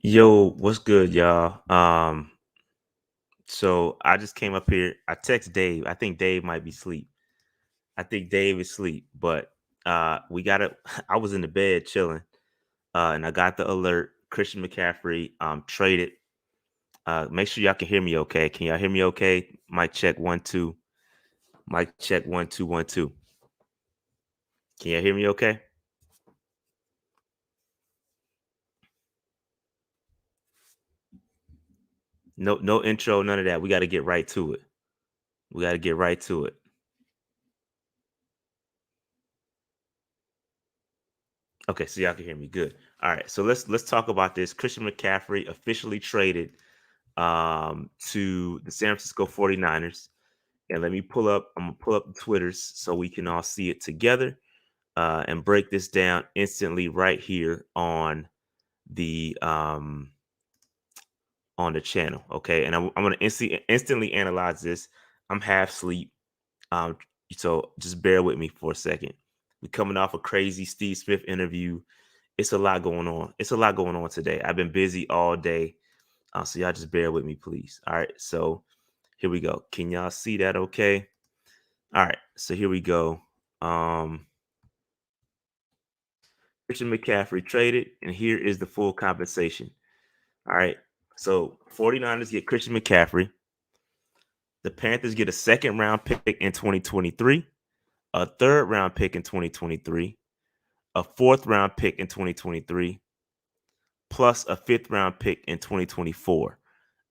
Yo, what's good, y'all? So I just came up here. I text Dave. I think Dave might be asleep. I think Dave is asleep, but we got to I was in the bed chilling, and I got the alert. Christian McCaffrey traded. Make sure y'all can hear me okay. Can y'all hear me okay? Mic check 1 2. Mic check 1 2 1 2. Can y'all hear me okay? No intro, none of that. We got to get right to it. We got to get right to it. Okay, so y'all can hear me. Good. All right, so let's talk about this. Christian McCaffrey officially traded to the San Francisco 49ers. And I'm gonna pull up the Twitters so we can all see it together and break this down instantly right here the on the channel. Okay. And I'm gonna instantly analyze this. I'm half asleep. Um, so just bear with me for a second. We're coming off a crazy Steve Smith interview. It's a lot going on. It's a lot going on today. I've been busy all day. So y'all just bear with me, please. All right. So here we go. Can y'all see that okay? All right. So here we go. Um, Christian McCaffrey traded, and here is the full compensation. All right. So 49ers get Christian McCaffrey. The Panthers get a second round pick in 2023, a third round pick in 2023, a fourth round pick in 2023, plus a fifth round pick in 2024.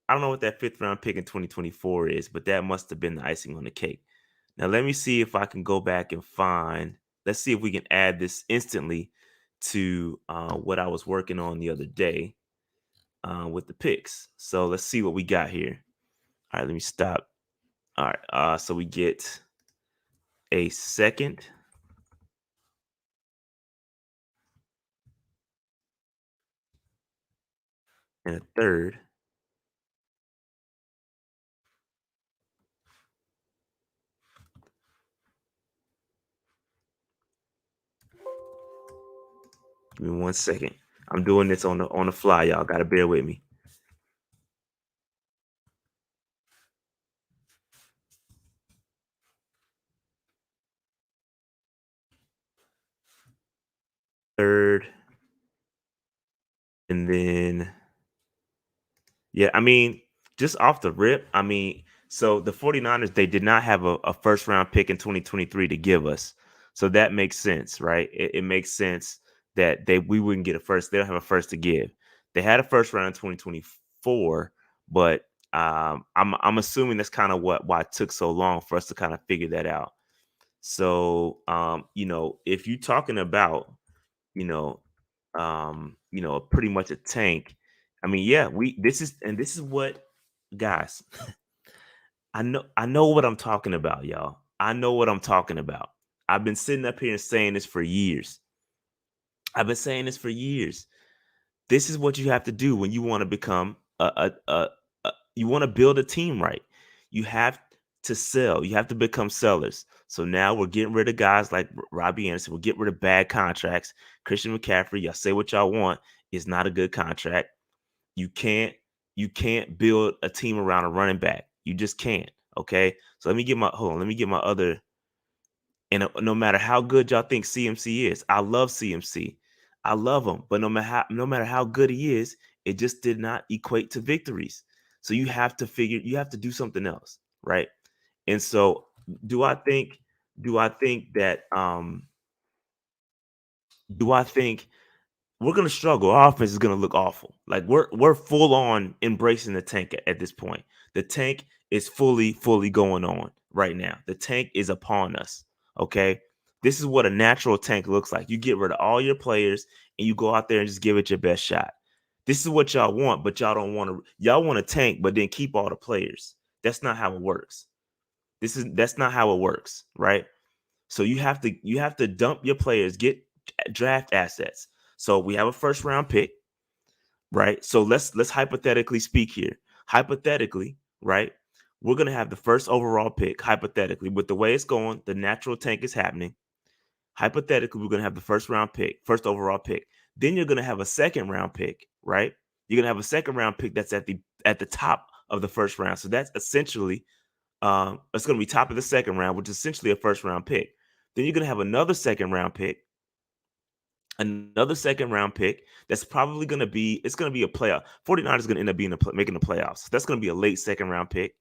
I don't know what that fifth round pick in 2024 is, but that must have been the icing on the cake. Now, let me see if I can go back and find. Let's see if we can add this instantly to what I was working on the other day with the picks. So let's see what we got here. All right, let me stop. All right, so we get a second and a third. Give me 1 second. I'm doing this on the fly, y'all. Gotta bear with me. Third, and then yeah, I mean, just off the rip, I mean, so the 49ers, they did not have a first round pick in 2023 to give us. So that makes sense, right? It makes sense that we wouldn't get a first. They don't have a first to give. They had a first round in 2024, but I'm assuming that's kind of why it took so long for us to kind of figure that out. So if you're talking about you know, pretty much a tank. I mean, yeah, this is what guys, I know what I'm talking about, y'all. I know what I'm talking about. I've been sitting up here and saying this for years. I've been saying this for years. This is what you have to do when you want to become you want to build a team right. You have to sell. You have to become sellers. So now we're getting rid of guys like Robbie Anderson. We're getting rid of bad contracts. Christian McCaffrey, y'all say what y'all want, is not a good contract. You can't build a team around a running back. You just can't. Okay. So let me get my other. And no matter how good y'all think CMC is, I love CMC. I love him, but no matter how good he is, it just did not equate to victories. So you have to do something else, right? And so, do I think do I think that do I think we're gonna struggle? Our offense is gonna look awful. Like we're full on embracing the tank at this point. The tank is fully going on right now. The tank is upon us. Okay. This is what a natural tank looks like. You get rid of all your players and you go out there and just give it your best shot. This is what y'all want, but y'all don't want to. Y'all want a tank, but then keep all the players. That's not how it works. That's not how it works, right? So you have to dump your players, get draft assets. So we have a first round pick, right? So let's hypothetically speak here. Hypothetically, right? We're gonna have the first overall pick. Hypothetically, with the way it's going, the natural tank is happening. Hypothetically, we're gonna have the first overall pick. Then you're gonna have a second round pick, right? You're gonna have a second round pick that's at the top of the first round. So that's essentially it's gonna be top of the second round, which is essentially a first round pick. Then you're gonna have another second round pick that's probably going to be it's going to be a playoff. 49ers going to end up making the playoffs. That's going to be a late second round pick.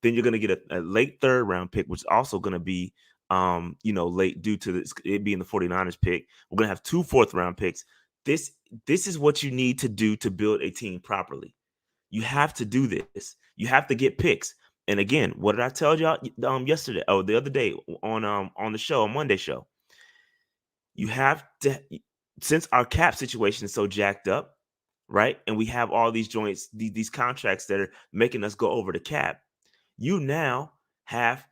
Then you're going to get a late third round pick, which is also going to be late due to it being the 49ers pick. We're going to have 2 fourth round picks. This is what you need to do to build a team properly. You have to do this. You have to get picks. And again, what did I tell y'all yesterday? Oh, the other day on the show, on Monday show. You have to, since our cap situation is so jacked up, right? And we have all these joints, these contracts that are making us go over the cap. You now have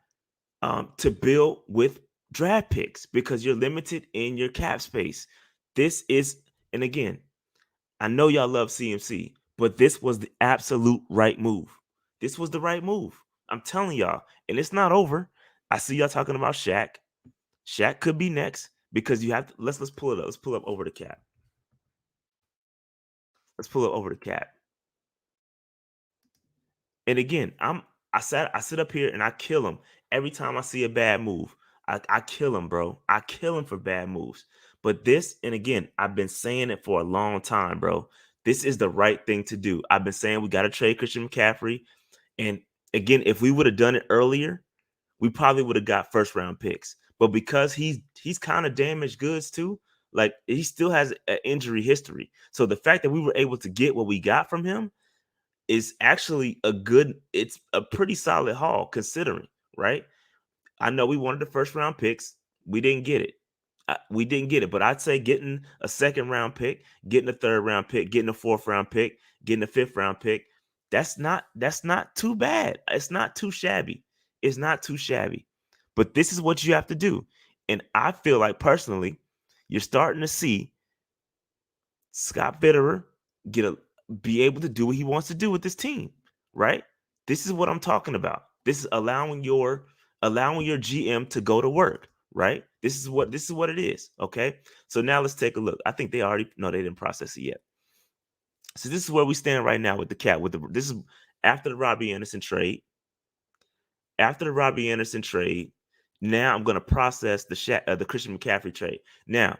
to build with draft picks because you're limited in your cap space. This is, and again, I know y'all love CMC, but this was the absolute right move. This was the right move. I'm telling y'all, and it's not over. I see y'all talking about Shaq. Shaq could be next because you have to, let's pull it up. Let's pull up over the cap. Let's pull up over the cap. And again, I sit up here and I kill him every time I see a bad move. I kill him, bro. I kill him for bad moves. But this, and again, I've been saying it for a long time, bro. This is the right thing to do. I've been saying we got to trade Christian McCaffrey. And again, if we would have done it earlier, we probably would have got first round picks. But because he's kind of damaged goods too, like he still has an injury history. So the fact that we were able to get what we got from him is actually it's a pretty solid haul considering, right? I know we wanted the first round picks. We didn't get it. But I'd say getting a second round pick, getting a third round pick, getting a fourth round pick, getting a fifth round pick, that's not too bad. It's not too shabby. It's not too shabby. But this is what you have to do. And I feel like personally, you're starting to see Scott Fitterer be able to do what he wants to do with this team, right? This is what I'm talking about. This is allowing your GM to go to work, right? This is what it is. Okay. So now let's take a look. I think they didn't process it yet. So this is where we stand right now with the cap. This is after the Robbie Anderson trade. After the Robbie Anderson trade, now I'm going to process the Christian McCaffrey trade. Now,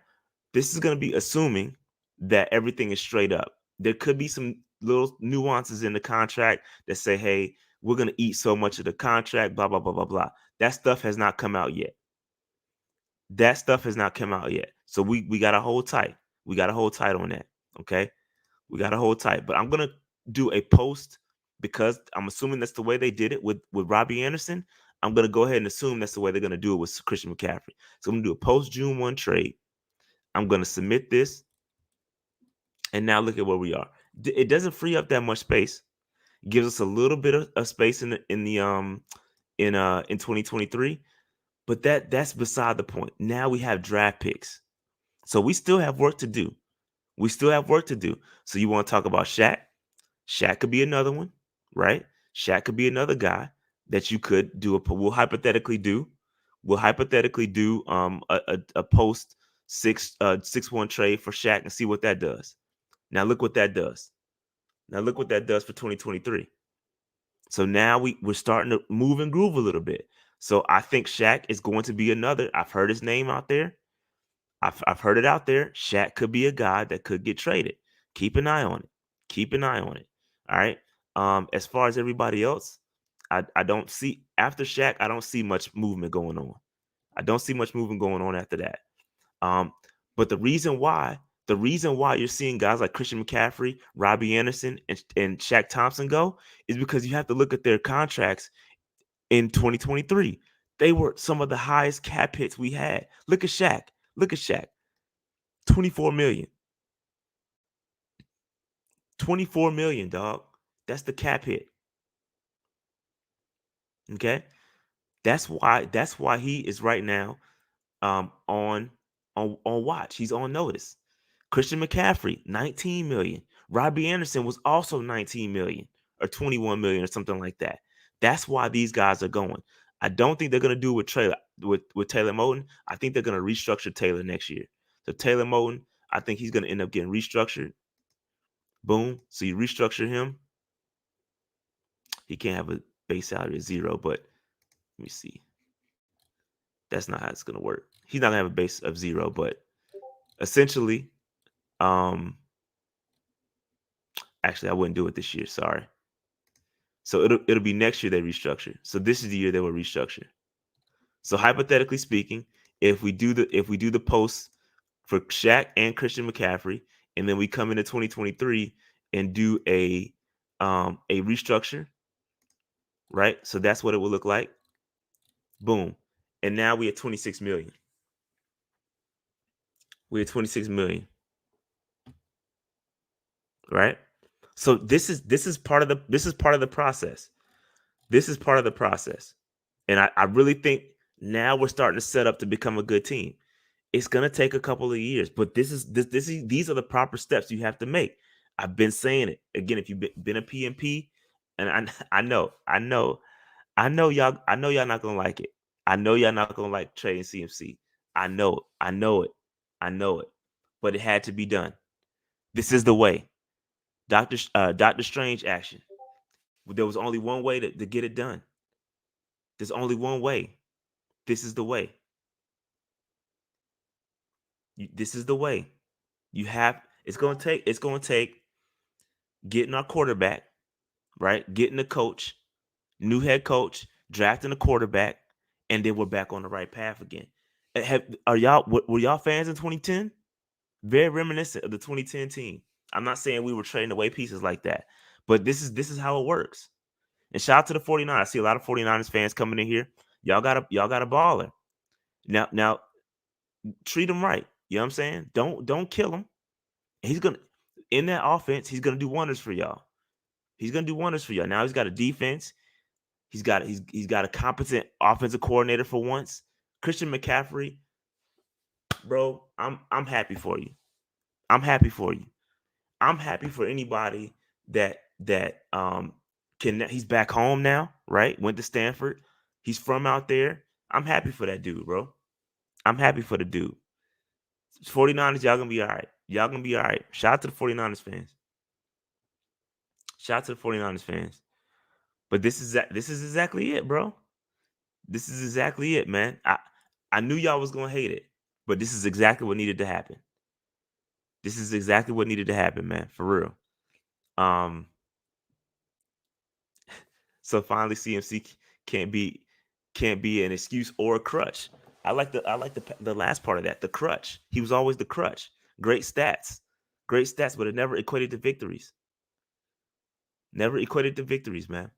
this is going to be assuming that everything is straight up. There could be some little nuances in the contract that say, hey, we're going to eat so much of the contract, blah, blah, blah, blah, blah. That stuff has not come out yet. So we got to hold tight. We got to hold tight on that. Okay. We got to hold tight. But I'm going to do a post because I'm assuming that's the way they did it with Robbie Anderson. I'm going to go ahead and assume that's the way they're going to do it with Christian McCaffrey. So I'm going to do a post June 1 trade. I'm going to submit this. And now look at where we are. It doesn't free up that much space. It gives us a little bit of space in 2023, but that's beside the point. Now we have draft picks. So we still have work to do. So you want to talk about Shaq? Shaq could be another one, right? Shaq could be another guy that you could do we'll hypothetically do a post 6-1 trade for Shaq and see what that does. Now look what that does. For 2023. So now we're starting to move and groove a little bit. So I think Shaq is going to be another. I've heard his name out there. I've heard it out there. Shaq could be a guy that could get traded. Keep an eye on it. All right. As far as everybody else, I don't see after Shaq, I don't see much movement going on. After that. But the reason why you're seeing guys like Christian McCaffrey, Robbie Anderson, and Shaq Thompson go is because you have to look at their contracts in 2023. They were some of the highest cap hits we had. Look at Shaq. 24 million. 24 million, dog. That's the cap hit. Okay? That's why he is right now on watch. He's on notice. Christian McCaffrey, 19 million. Robbie Anderson was also 19 million or 21 million or something like that. That's why these guys are going. I don't think they're going to do with Taylor Moton. I think they're going to restructure Taylor next year. So Taylor Moton, I think he's going to end up getting restructured. Boom. So you restructure him. He can't have a base salary of 0, but let me see. That's not how it's gonna work. He's not gonna have a base of 0, but essentially, actually I wouldn't do it this year. Sorry. So it'll be next year they restructure. So this is the year they will restructure. So hypothetically speaking, if we do the post for Shaq and Christian McCaffrey, and then we come into 2023 and do a restructure, right? So that's what it will look like. Boom. And now we at 26 million. We're at 26 million. Right? So this is part of the process. This is part of the process. And I really think now we're starting to set up to become a good team. It's gonna take a couple of years, but these are the proper steps you have to make. I've been saying it again. If you've been a PMP, and I know y'all not gonna like it. I know y'all not gonna like trading CMC. I know it. But it had to be done. This is the way. Doctor Strange action. There was only one way to get it done. There's only one way. This is the way. This is the way. It's gonna take getting our quarterback, right? Getting the coach, new head coach, drafting a quarterback, and then we're back on the right path again. Were y'all fans in 2010? Very reminiscent of the 2010 team. I'm not saying we were trading away pieces like that, but this is how it works. And shout out to the 49ers. I see a lot of 49ers fans coming in here. Y'all got a baller. Now treat him right. You know what I'm saying? Don't kill him. He's gonna in that offense, he's gonna do wonders for y'all. He's gonna do wonders for y'all. Now he's got a defense. He's got a competent offensive coordinator for once. Christian McCaffrey, bro, I'm happy for you. I'm happy for you. I'm happy for anybody that he's back home now, right? Went to Stanford. He's from out there. I'm happy for that dude, bro. I'm happy for the dude. 49ers, y'all gonna be all right. Y'all gonna be all right. Shout out to the 49ers fans. Shout out to the 49ers fans. But this is exactly it, bro. This is exactly it, man. I knew y'all was gonna hate it, but this is exactly what needed to happen. This is exactly what needed to happen, man. For real. So finally, CMC can't be an excuse or a crutch. I like the last part of that, the crutch. He was always the crutch. Great stats, but it never equated to victories. Never equated to victories, man.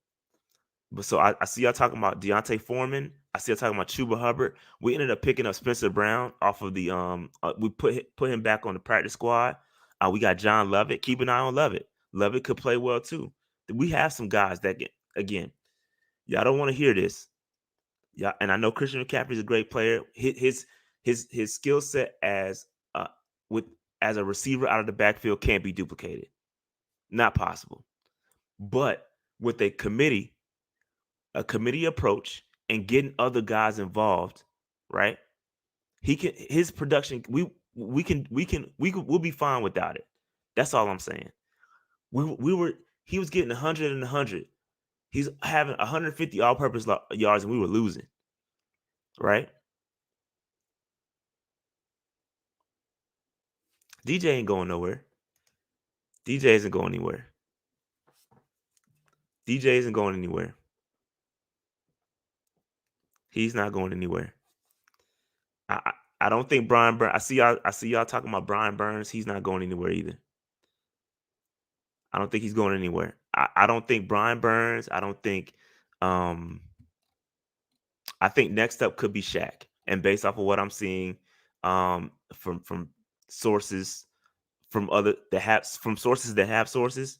But so I see y'all talking about Deontay Foreman. I see y'all talking about Chuba Hubbard. We ended up picking up Spencer Brown off of the we put him back on the practice squad. We got John Lovett. Keep an eye on Lovett. Lovett could play well too. We have some guys that again, y'all don't want to hear this. Yeah, and I know Christian McCaffrey is a great player. His skill set as a receiver out of the backfield can't be duplicated. Not possible. But with a committee approach and getting other guys involved, right? His production, we'll be fine without it. That's all I'm saying. He was getting 100 and 100. He's having 150 all-purpose yards, and we were losing, right? DJ ain't going nowhere. DJ isn't going anywhere. DJ isn't going anywhere. He's not going anywhere. I don't think Brian Burns. I see y'all talking about Brian Burns. He's not going anywhere either. I don't think he's going anywhere. I don't think Brian Burns. I don't think. I think next up could be Shaq, and based off of what I'm seeing, from sources, from sources that have sources,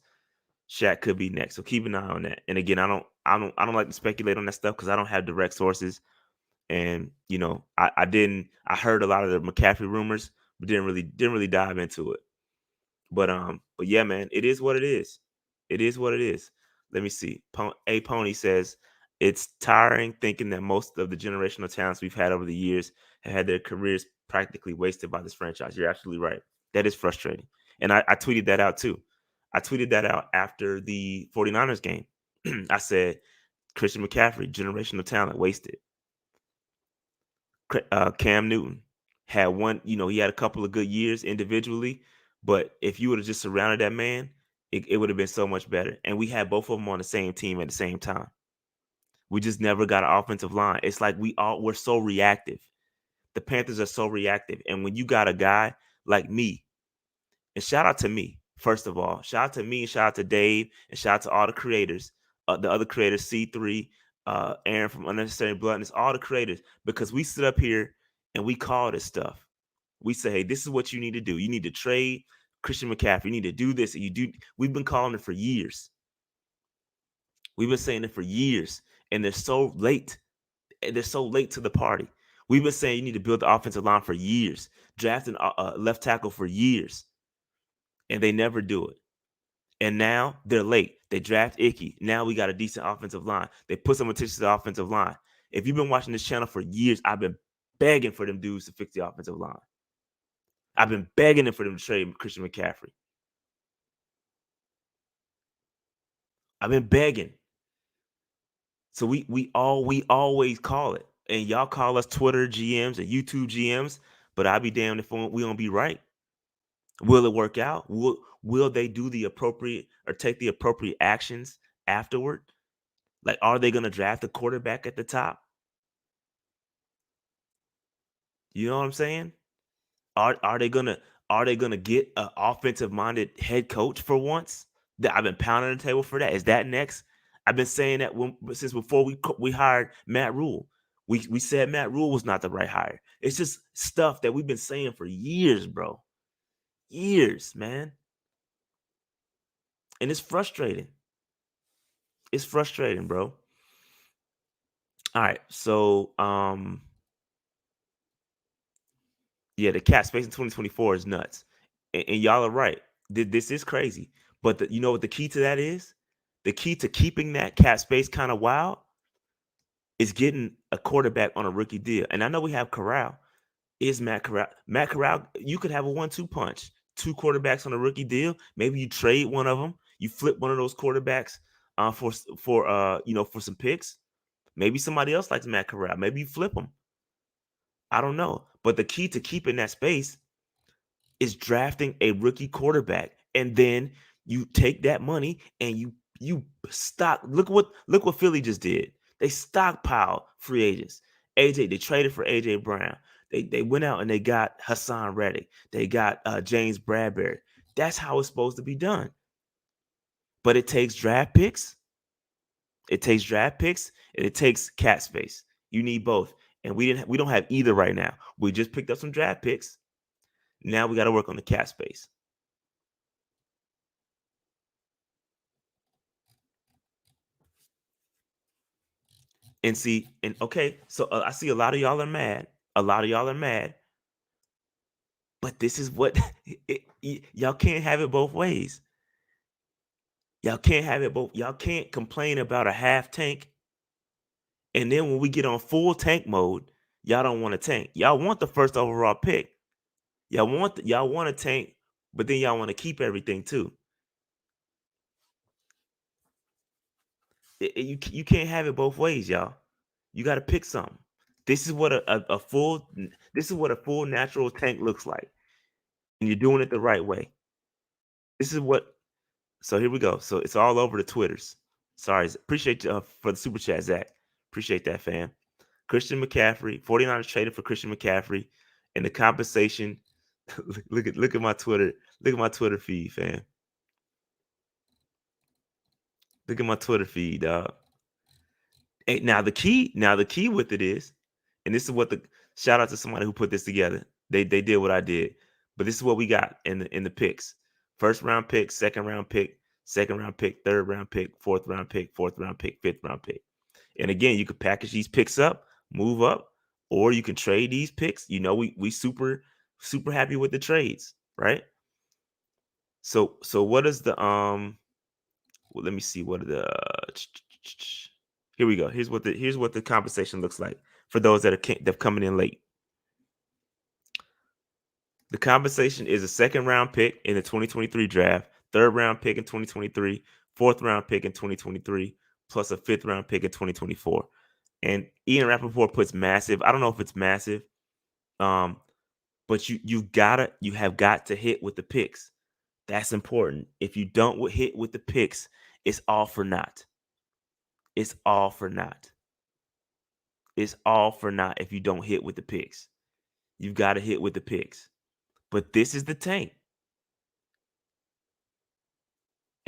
Shaq could be next. So keep an eye on that. And again, I don't like to speculate on that stuff because I don't have direct sources. And you know, I heard a lot of the McCaffrey rumors, but didn't really dive into it. But yeah, man, it is what it is. It is what it is. Let me see. A Pony says it's tiring thinking that most of the generational talents we've had over the years have had their careers practically wasted by this franchise. You're absolutely right. That is frustrating. And I tweeted that out too. I tweeted that out after the 49ers game. I said, Christian McCaffrey, generational talent, wasted. Cam Newton had one, he had a couple of good years individually, but if you would have just surrounded that man, it would have been so much better. And we had both of them on the same team at the same time. We just never got an offensive line. It's like we're so reactive. The Panthers are so reactive. And when you got a guy like me, and shout out to me, first of all, shout out to me, and shout out to Dave, and shout out to all the creators, the other creators, C3, Aaron from Unnecessary Bluntness, all the creators, because we sit up here and we call this stuff. We say, hey, this is what you need to do. You need to trade Christian McCaffrey. You need to do this. And we've been calling it for years. We've been saying it for years, and they're so late. They're so late to the party. We've been saying you need to build the offensive line for years, drafting a left tackle for years, and they never do it. And now they're late. They draft Icky. Now we got a decent offensive line. They put some attention to the offensive line. If you've been watching this channel for years, I've been begging for them dudes to fix the offensive line. I've been begging for them to trade Christian McCaffrey. I've been begging. So we always call it. And y'all call us Twitter GMs and YouTube GMs, but I'll be damned if we don't be right. Will it work out? Will they do the appropriate or take the appropriate actions afterward? Like, are they going to draft a quarterback at the top? You know what I'm saying? Are they gonna get an offensive minded head coach for once? That I've been pounding the table for that. Is that next? I've been saying that since before we hired Matt Rule. We said Matt Rule was not the right hire. It's just stuff that we've been saying for years, bro. Years, man. And it's frustrating. It's frustrating, bro. All right, so yeah, the cap space in 2024 is nuts, and y'all are right. This is crazy, but you know what the key to that is? The key to keeping that cap space kind of wild is getting a quarterback on a rookie deal. And I know we have Corral. Is Matt Corral? Matt Corral, you could have a 1-2 punch. 2 quarterbacks on a rookie deal. Maybe you trade one of them. You flip one of those quarterbacks for some picks. Maybe somebody else likes Matt Corral. Maybe you flip them. I don't know. But the key to keeping that space is drafting a rookie quarterback. And then you take that money and you stock. Look what Philly just did. They stockpiled free agents. They traded for AJ Brown. They went out and they got Hassan Reddick. They got James Bradbury. That's how it's supposed to be done. But it takes draft picks. It takes draft picks and it takes cap space. You need both. And we don't have either right now. We just picked up some draft picks. Now we got to work on the cap space. And see, okay, so I see a lot of y'all are mad. A lot of y'all are mad. But this is what y'all can't have it both ways. Y'all can't have it both. Y'all can't complain about a half tank. And then when we get on full tank mode, y'all don't want to tank. Y'all want the first overall pick. Y'all want to tank, but then y'all want to keep everything too. You can't have it both ways, y'all. You got to pick something. This is what a full natural tank looks like, and you're doing it the right way. This is what. So here we go. So it's all over the Twitters. Sorry, appreciate you for the super chat, Zach. Appreciate that, fam. Christian McCaffrey, 49ers traded for Christian McCaffrey, and the compensation. look at my Twitter. Look at my Twitter feed, fam. Look at my Twitter feed, dog. Hey, now the key with it is, and this is what shout out to somebody who put this together. They did what I did, but this is what we got in the picks: first round pick, second round pick, third round pick, fourth round pick, fifth round pick. And again, you could package these picks up, move up, or you can trade these picks. You know, we super happy with the trades, right? So what is the well, let me see what the here we go. Here's what the compensation looks like for those that are coming in late. The compensation is a second round pick in the 2023 draft, third round pick in 2023, fourth round pick in 2023, plus a fifth round pick in 2024. And Ian Rapoport puts massive. I don't know if it's massive, but you have got to hit with the picks. That's important. If you don't hit with the picks, it's all for naught. It's all for naught. It's all for naught if you don't hit with the picks. You've got to hit with the picks. But this is the tank.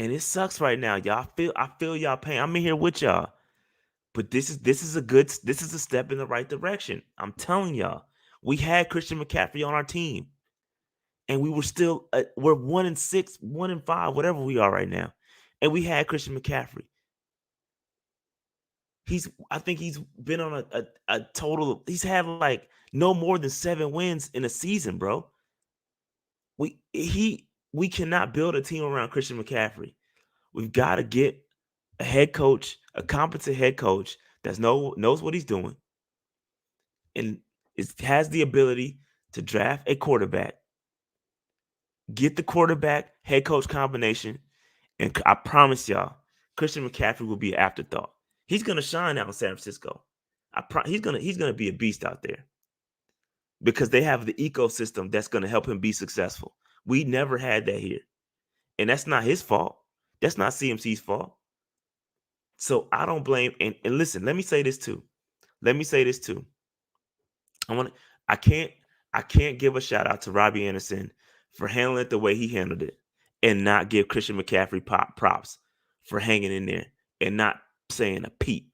And it sucks right now. I feel y'all pain. I'm in here with y'all. But this is a step in the right direction. I'm telling y'all. We had Christian McCaffrey on our team. And we were still we're 1-6, 1-5, whatever we are right now. And we had Christian McCaffrey. I think he's been on a total. He's had like no more than 7 wins in a season, bro. We cannot build a team around Christian McCaffrey. We've got to get a head coach, a competent head coach that knows what he's doing, and has the ability to draft a quarterback, get the quarterback head coach combination, and I promise y'all, Christian McCaffrey will be an afterthought. He's gonna shine out in San Francisco. He's gonna be a beast out there because they have the ecosystem that's gonna help him be successful. We never had that here, and that's not his fault. That's not CMC's fault. So I don't blame. And listen, let me say this too. I can't give a shout out to Robbie Anderson for handling it the way he handled it, and not give Christian McCaffrey props for hanging in there and not saying a peep.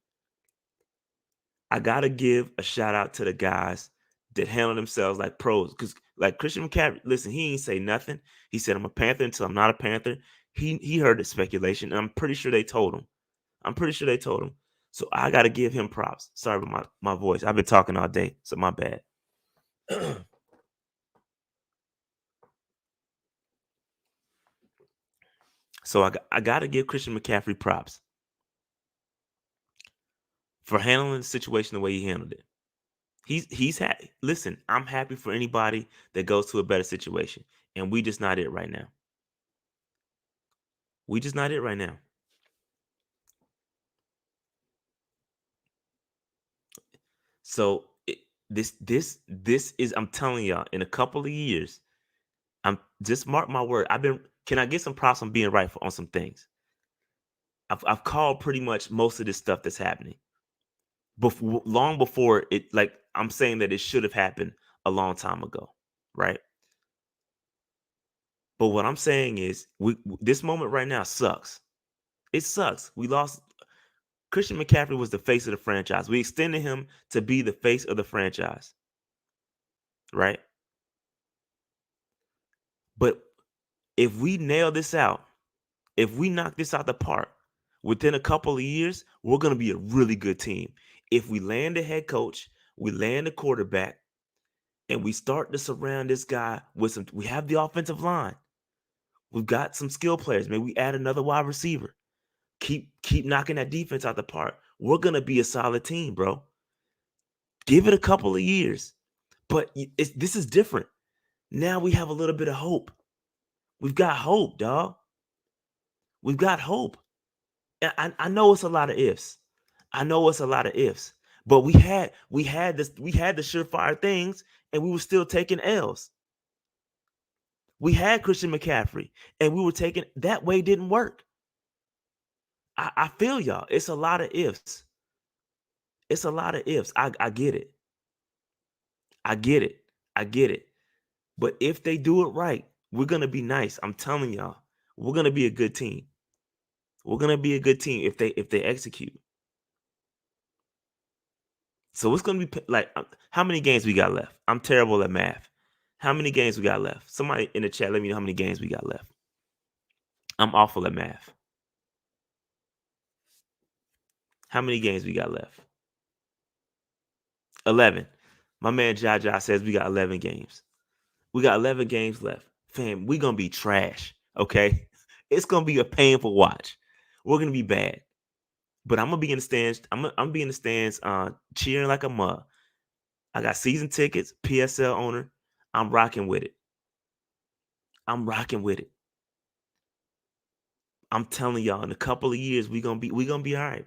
I gotta give a shout out to the guys that handle themselves like pros. Because like Christian McCaffrey, listen, he ain't say nothing. He said, I'm a Panther until I'm not a Panther. He heard the speculation, and I'm pretty sure they told him. So I gotta give him props. Sorry about my voice. I've been talking all day, so my bad. So I gotta give Christian McCaffrey props for handling the situation the way he handled it. He's happy. Listen, I'm happy for anybody that goes to a better situation, and we just not it right now. So this is, I'm telling y'all, in a couple of years, I'm just mark my word. Can I get some props on being right on some things? I've called pretty much most of this stuff that's happening long before it. Like, I'm saying that it should have happened a long time ago, right? But what I'm saying is, this moment right now sucks. It sucks. We lost. Christian McCaffrey was the face of the franchise. We extended him to be the face of the franchise, right? But if we nail this out, if we knock this out the park within a couple of years, we're going to be a really good team. If we land a head coach, we land a quarterback, and we start to surround this guy with we have the offensive line. We've got some skill players. Maybe we add another wide receiver. Keep knocking that defense out the park. We're going to be a solid team, bro. Give it a couple of years. But this is different. Now we have a little bit of hope. We've got hope, dog. We've got hope. I know it's a lot of ifs. But we had the surefire things, and we were still taking L's. We had Christian McCaffrey, and we were taking that way. Didn't work. I feel y'all. It's a lot of ifs. I get it. I get it. But if they do it right, we're gonna be nice. I'm telling y'all, we're gonna be a good team. If they execute. So it's gonna be like, how many games we got left? I'm terrible at math. How many games we got left? Somebody in the chat, let me know how many games we got left. I'm awful at math. How many games we got left? 11. My man Jaja says we got 11 games. We got 11 games left. Fam, we're going to be trash, okay? It's going to be a painful watch. We're going to be bad. But I'm going to be in the stands. I'm going to be in the stands cheering like a mug. I got season tickets, PSL owner. I'm rocking with it. I'm telling y'all, in a couple of years, we gonna be all right.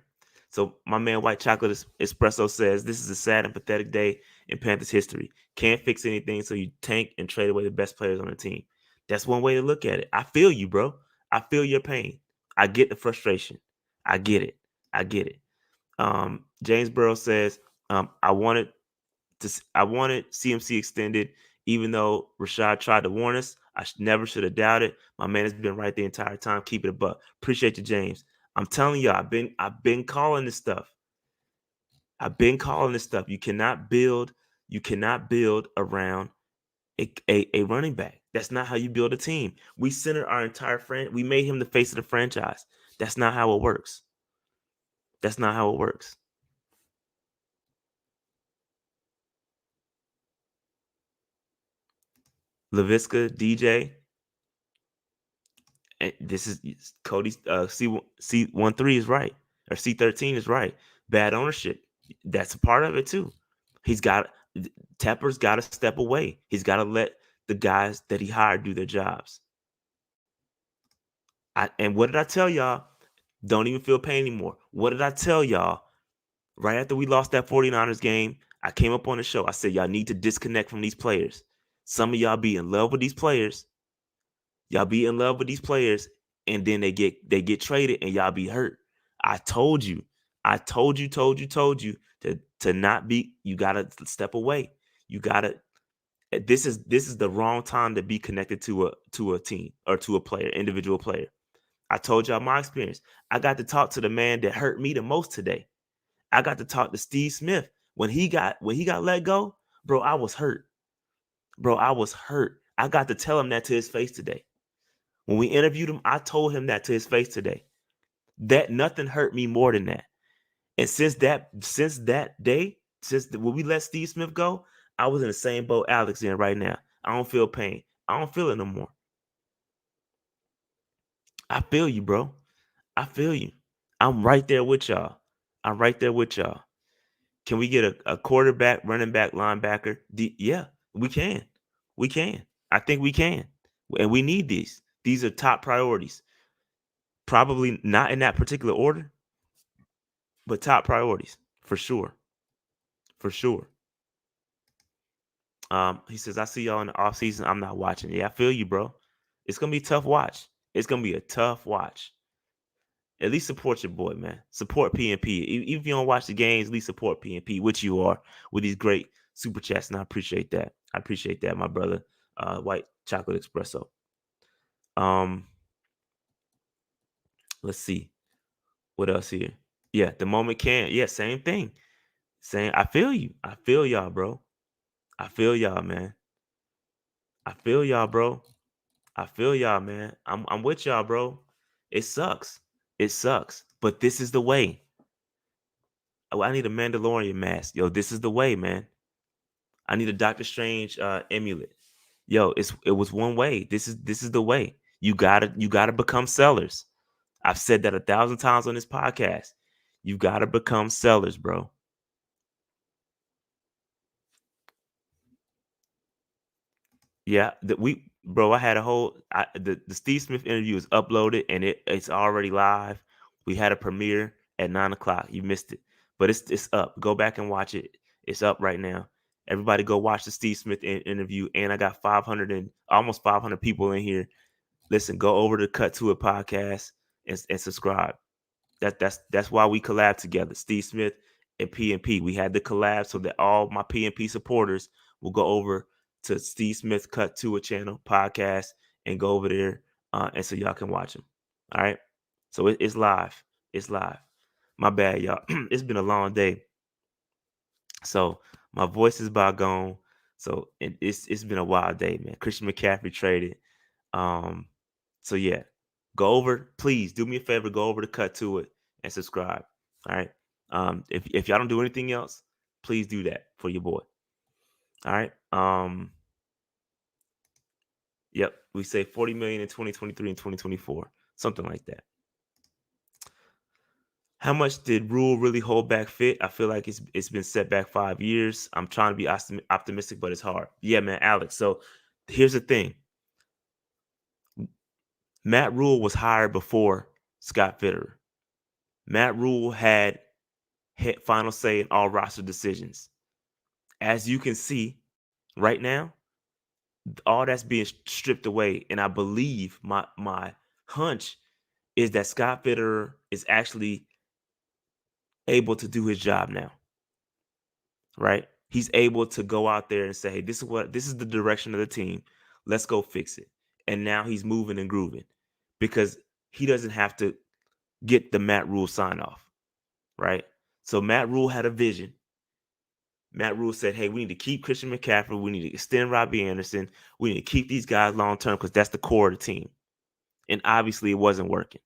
So my man White Chocolate Espresso says this is a sad and pathetic day in Panthers history. Can't fix anything, so you tank and trade away the best players on the team. That's one way to look at it. I feel you, bro. I feel your pain. I get the frustration. I get it. I get it. James Burrow says, I wanted CMC extended, even though Rashad tried to warn us. I never should have doubted. My man has been right the entire time. Keep it a buck. Appreciate you, James. I'm telling you, I've been calling this stuff. You cannot build around a running back. That's not how you build a team. We centered our entire we made him the face of the franchise. That's not how it works. That's not how it works. LaVisca, DJ, and this is Cody's C13 is right, or C13 is right. Bad ownership. That's a part of it too. Tepper's got to step away. He's got to let the guys that he hired do their jobs. And what did I tell y'all? Don't even feel pain anymore. What did I tell y'all? Right after we lost that 49ers game, I came up on the show. I said, y'all need to disconnect from these players. Some of y'all be in love with these players. And then they get traded and y'all be hurt. I told you to not be. You gotta step away. You gotta. This is the wrong time to be connected to a team or to a player, individual player. I told y'all my experience. I got to talk to the man that hurt me the most today. I got to talk to Steve Smith when he got let go. Bro, I was hurt. I got to tell him that to his face today. When we interviewed him, I told him that to his face today. That nothing hurt me more than that. And since that day, when we let Steve Smith go, I was in the same boat Alex in right now. I don't feel pain. I don't feel it no more. I feel you, bro. I feel you. I'm right there with y'all. Can we get a quarterback, running back, linebacker? Yeah, we can. I think we can. And we need these. These are top priorities. Probably not in that particular order, but top priorities for sure. He says, I see y'all in the offseason. I'm not watching. Yeah, I feel you, bro. It's gonna be a tough watch. At least support your boy, man. Support PNP. Even if you don't watch the games, at least support PNP, which you are, with these great super chats, and I appreciate that. My brother, White Chocolate Espresso. Let's see. What else here? Yeah, the moment can. Yeah, same thing. I feel you. I feel y'all, bro. I feel y'all, man. I feel y'all, bro. Man. I'm with y'all, bro. It sucks. But this is the way. Oh, I need a Mandalorian mask. Yo, this is the way, man. I need a Doctor Strange amulet. Yo, it was one way. This is the way. You gotta become sellers. I've said that 1,000 times on this podcast. You gotta become sellers, bro. Yeah, I had a whole the Steve Smith interview is uploaded and it's already live. We had a premiere at 9:00. You missed it, but it's up. Go back and watch it. It's up right now. Everybody go watch the Steve Smith interview. And I got 500 and almost 500 people in here. Listen, go over to Cut to It podcast and subscribe. That's why we collab together. Steve Smith and PNP. We had the collab so that all my PNP supporters will go over to Steve Smith Cut to a channel podcast and go over there, and so y'all can watch them. All right. So it's live. It's live. My bad, y'all. It's been a long day, so my voice is about gone. So it's been a wild day, man. Christian McCaffrey traded. So yeah, go over. Please do me a favor. Go over to Cut to It and subscribe. All right. If y'all don't do anything else, please do that for your boy. All right. Yep. We say 40 million in 2023 and 2024, something like that. How much did Rule really hold back Fit? I feel like it's been set back 5 years. I'm trying to be optimistic, but it's hard. Yeah, man, Alex. So here's the thing. Matt Rule was hired before Scott Fitterer. Matt Rule had final say in all roster decisions. As you can see right now, all that's being stripped away, and I believe my hunch is that Scott Fitterer is actually able to do his job now, right? He's able to go out there and say, hey, this is the direction of the team. Let's go fix it. And now he's moving and grooving because he doesn't have to get the Matt Rule sign off, right? So Matt Rule had a vision. Matt Rule said, hey, we need to keep Christian McCaffrey. We need to extend Robbie Anderson. We need to keep these guys long term because that's the core of the team. And obviously it wasn't working.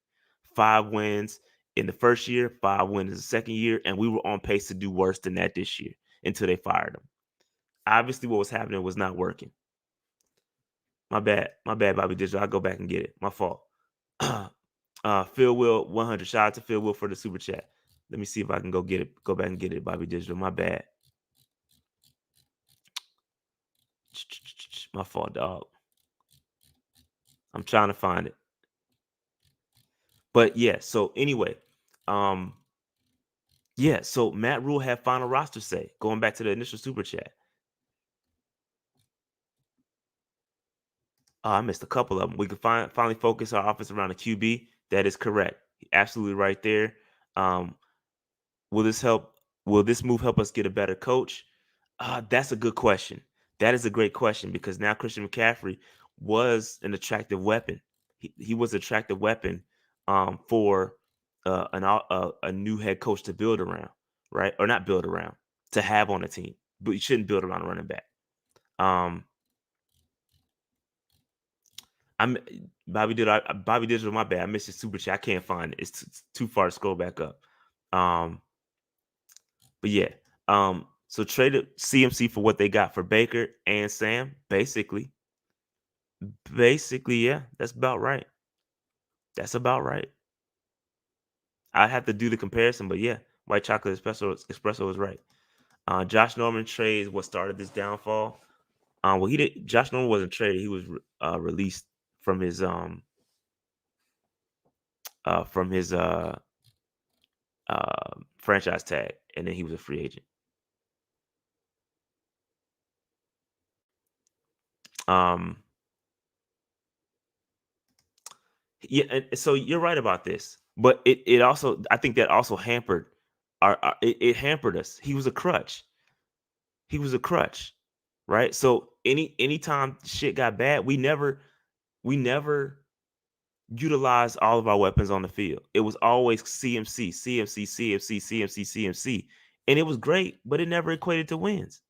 5 wins in the first year, 5 wins in the second year, and we were on pace to do worse than that this year until they fired him. Obviously what was happening was not working. My bad, Bobby Digital. I'll go back and get it. My fault. Phil Will 100. Shout out to Phil Will for the super chat. Let me see if I can go get it. Go back and get it, Bobby Digital. My bad. My fault, dog. I'm trying to find it. But yeah, so anyway, yeah, so Matt Rule had final roster say, going back to the initial super chat. I missed a couple of them. We could finally focus our offense around the QB. That is correct. Absolutely right there. Will this help? Will this move help us get a better coach? That's a good question. That is a great question because now Christian McCaffrey was an attractive weapon. He was an attractive weapon for a new head coach to build around, right? Or not build around, to have on a team. But you shouldn't build around a running back. I'm Bobby Digital. My bad. I missed your super chat. I can't find it. It's too far to scroll back up. But yeah. So traded CMC for what they got for Baker and Sam. Basically, yeah. That's about right. That's about right. I have to do the comparison, but yeah, white chocolate espresso is right. Josh Norman trades what started this downfall. Well, he did. Josh Norman wasn't traded. He was released from his franchise tag, and then he was a free agent. Yeah, and so you're right about this, but it also, I think that also hampered it hampered us. He was a crutch. He was a crutch, right? So anytime shit got bad, we never utilized all of our weapons on the field. It was always CMC, CMC, CMC, CMC, CMC, and it was great, but it never equated to wins.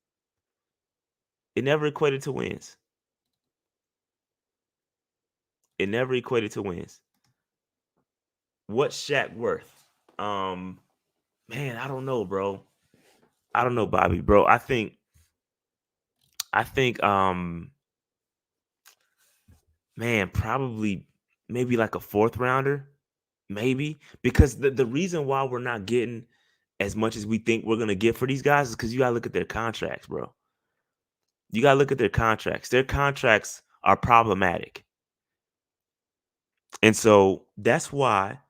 It never equated to wins. It never equated to wins. What's Shaq worth? Man, I don't know, bro. I don't know, Bobby, bro. I think man, probably maybe like a 4th rounder, maybe, because the reason why we're not getting as much as we think we're gonna get for these guys is because you gotta look at their contracts, bro. You gotta look at their contracts. Their contracts are problematic. And so that's why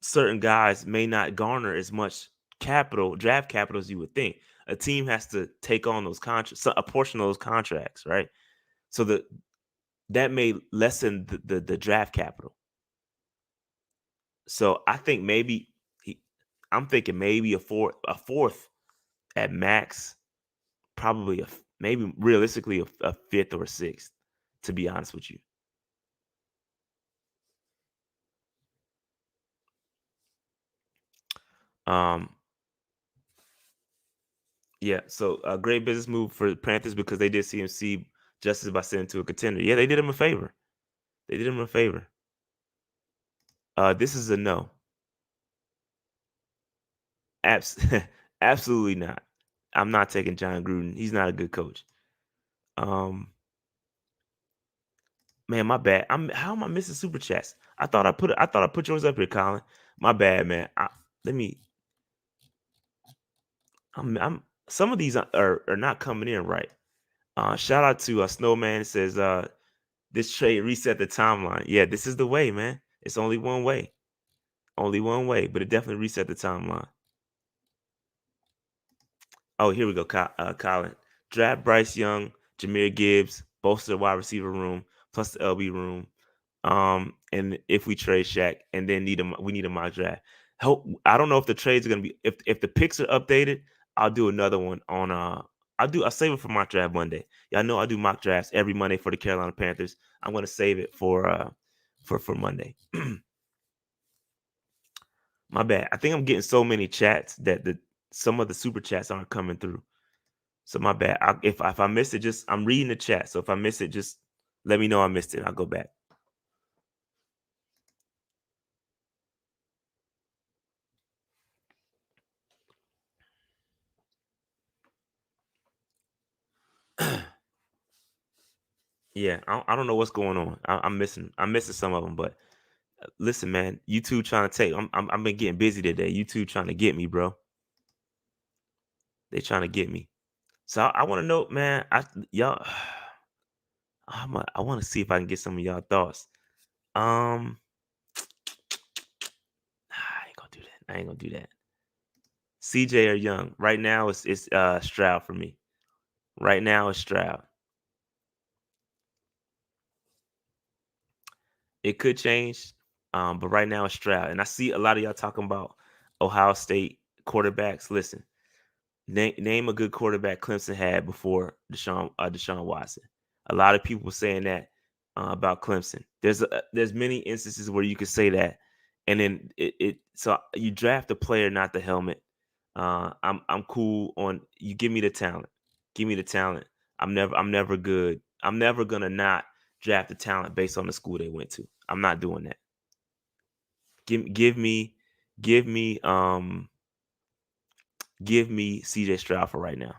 certain guys may not garner as much draft capital as you would think. A team has to take on those contracts, a portion of those contracts, right? So that may lessen the draft capital. So I think maybe I'm thinking maybe a fourth at max, probably maybe realistically a 5th or a 6th, to be honest with you. Yeah, so a great business move for the Panthers because they did CMC justice by sending to a contender. Yeah, they did him a favor. They did him a favor. This is a no. Absolutely not. I'm not taking John Gruden. He's not a good coach. Man, my bad. How am I missing super chats? I thought I put yours up here, Colin. My bad, man. I'm some of these are not coming in right. Shout out to Snowman. It says this trade reset the timeline. Yeah, this is the way, man. It's only one way. Only one way, but it definitely reset the timeline. Oh, here we go, Colin. Draft Bryce Young, Jahmyr Gibbs, bolster the wide receiver room, plus the LB room. And if we trade Shaq, and then we need a mock draft. I don't know if the trades are gonna be if the picks are updated. I'll do another one on I'll save it for mock draft Monday. Y'all know I do mock drafts every Monday for the Carolina Panthers. I'm gonna save it for Monday. My bad. I think I'm getting so many chats that some of the super chats aren't coming through. So my bad. If I miss it, just I'm reading the chat. So if I miss it, just let me know I missed it. I'll go back. Yeah, I don't know what's going on. I'm missing some of them. But listen, man, you two trying to take. I've been getting busy today. You two trying to get me, bro. They trying to get me. So I want to know, man. Y'all. I want to see if I can get some of y'all thoughts. I ain't gonna do that. I ain't gonna do that. CJ or Young. Right now it's Stroud for me. Right now it's Stroud. It could change, but right now it's Stroud. And I see a lot of y'all talking about Ohio State quarterbacks. Listen, name a good quarterback Clemson had before Deshaun Watson. A lot of people saying that about Clemson. There's many instances where you could say that, and then so you draft the player, not the helmet. I'm cool on you. Give me the talent. Give me the talent. I'm never good. I'm never gonna not draft the talent based on the school they went to. I'm not doing that. Give me give me CJ Stroud for right now.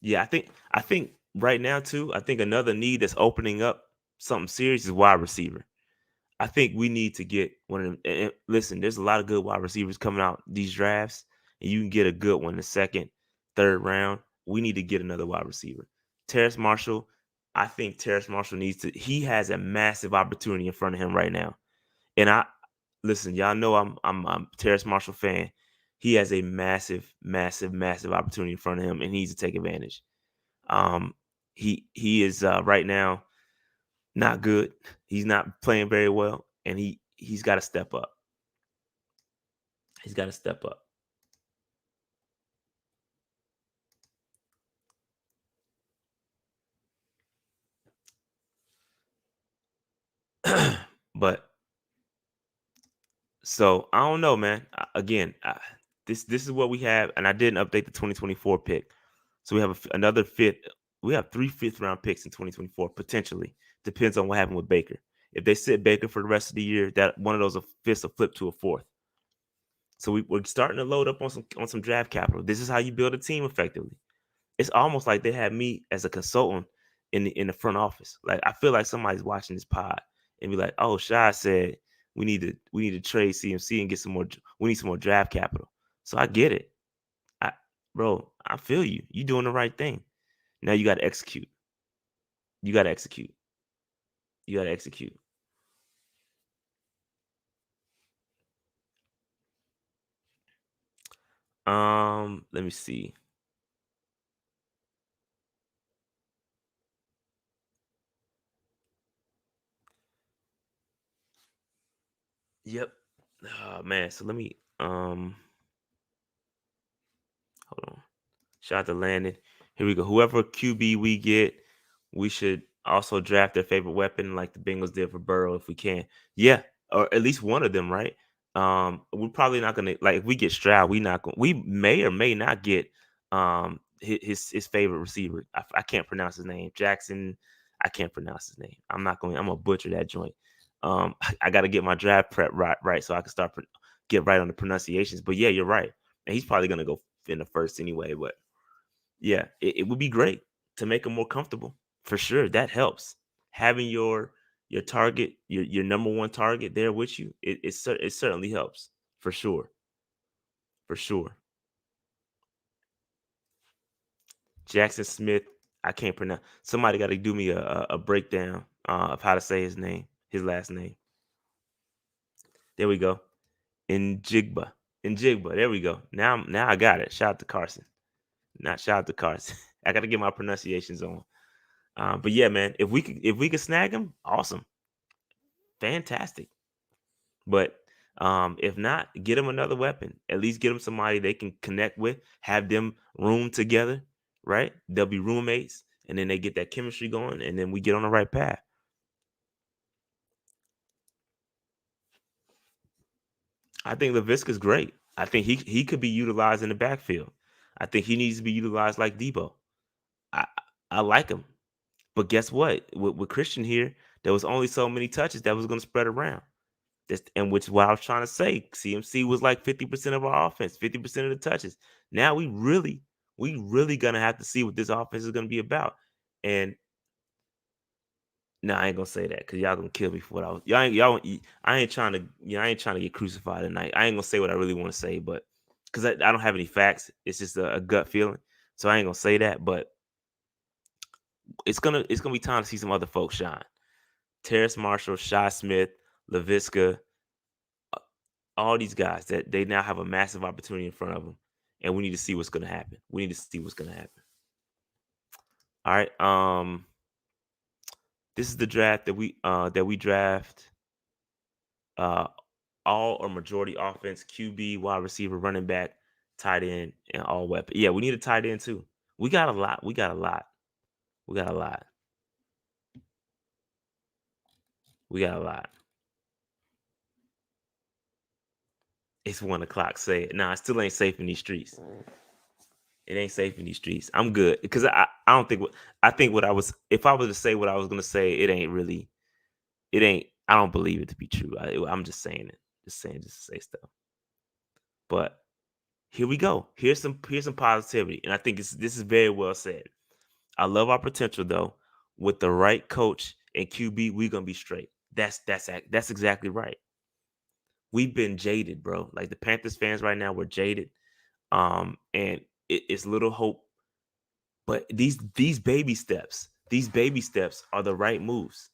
Yeah, I think right now too. I think another need that's opening up something serious is wide receiver. I think we need to get one of them. Listen, there's a lot of good wide receivers coming out these drafts, and you can get a good one in the second, third round. We need to get another wide receiver. Terrace Marshall, I think Terrace Marshall needs to. He has a massive opportunity in front of him right now, and I listen. Y'all know I'm a Terrace Marshall fan. He has a massive, massive, massive opportunity in front of him, and he needs to take advantage. Um, he is right now not good. He's not playing very well, and he's got to step up. He's got to step up. But so I don't know, man. Again, this is what we have, and I didn't update the 2024 pick. So we have another fifth. We have 3 fifth-round picks in 2024 potentially. Depends on what happened with Baker. If they sit Baker for the rest of the year, that one of those fifths will flip to a fourth. So we're starting to load up on some draft capital. This is how you build a team effectively. It's almost like they have me as a consultant in the front office. Like I feel like somebody's watching this pod and be like, "Oh, Shai said we need to trade CMC and get some more. We need some more draft capital." So I get it, bro. I feel you. You doing the right thing. Now you got to execute. You got to execute. You got to execute. Let me see. Yep. Oh, man. So let me hold on. Shout out to Landon. Here we go. Whoever QB we get, we should also draft their favorite weapon, like the Bengals did for Burrow, if we can. Yeah, or at least one of them, right? We're probably not gonna like if we get Stroud, we may or may not get his favorite receiver. I can't pronounce his name. Jackson. I can't pronounce his name. I'm gonna butcher that joint. I got to get my draft prep right so I can start get right on the pronunciations. But yeah, you're right, and he's probably gonna go in the first anyway. But yeah, it would be great to make them more comfortable for sure. That helps having your target, your number one target there with you. It certainly helps for sure, for sure. Jackson Smith. I can't pronounce. Somebody got to do me a breakdown of how to say his name, his last name. There we go. Njigba. Njigba. There we go. Now I got it. Shout out to Carson. Not shout out to Carson. I got to get my pronunciations on. But yeah, man, if we could snag him, awesome, fantastic. But if not, get him another weapon. At least get him somebody they can connect with. Have them room together, right? They'll be roommates, and then they get that chemistry going, and then we get on the right path. I think Laviska's great. I think he could be utilized in the backfield. I think he needs to be utilized like Debo. I I like him. But guess what? With Christian here, there was only so many touches that was going to spread around. And which is what I was trying to say. CMC was like 50% of our offense, 50% of the touches. Now we really gonna have to see what this offense is gonna be about. And no, I ain't gonna say that because y'all gonna kill me for what I was. I ain't trying to get crucified tonight. I ain't gonna say what I really want to say, but because I don't have any facts, it's just a gut feeling. So I ain't gonna say that, but it's gonna be time to see some other folks shine. Terrace Marshall, Shy Smith, Laviska, all these guys that they now have a massive opportunity in front of them, and we need to see what's going to happen. We need to see what's going to happen. All right. This is the draft that we draft. All or majority offense, QB, wide receiver, running back, tight end, and all weapon. Yeah, we need a tight end too. We got a lot. We got a lot. We got a lot. We got a lot. It's 1:00. Say it. Nah, it still ain't safe in these streets. It ain't safe in these streets. I'm good because I don't think what I think what I was if I was to say what I was gonna say, it ain't really it ain't I don't believe it to be true. I'm just saying it. Just saying just to say stuff. But here we go. Here's some positivity. And I think this is very well said. I love our potential though. With the right coach and QB, we're gonna be straight. That's exactly right. We've been jaded, bro. Like the Panthers fans right now, we're jaded. And it's little hope. But these baby steps are the right moves,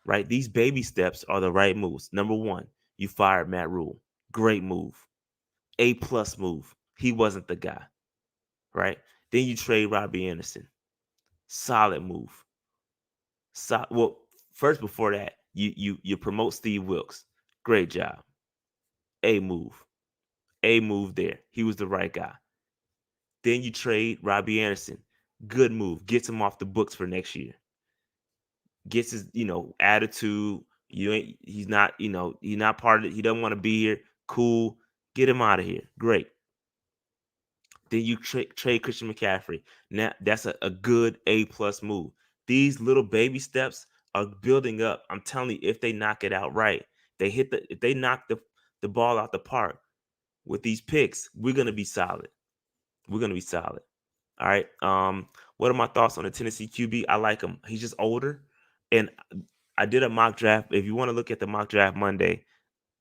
right? These baby steps are the right moves. Number one, you fired Matt Rule. Great move. A+ move. He wasn't the guy, right? Then you trade Robbie Anderson. Solid move. Well, first before that, you promote Steve Wilkes. Great job. A move. A move there. He was the right guy. Then you trade Robbie Anderson. Good move. Gets him off the books for next year. Gets his, attitude. He's not part of it. He doesn't want to be here. Cool. Get him out of here. Great. Then you trade Christian McCaffrey. Now that's a good A+ move. These little baby steps are building up. I'm telling you, if they knock it out right, if they knock the ball out the park with these picks, we're gonna be solid. We're gonna be solid. All right. What are my thoughts on the Tennessee QB? I like him. He's just older. And I did a mock draft. If you want to look at the mock draft Monday,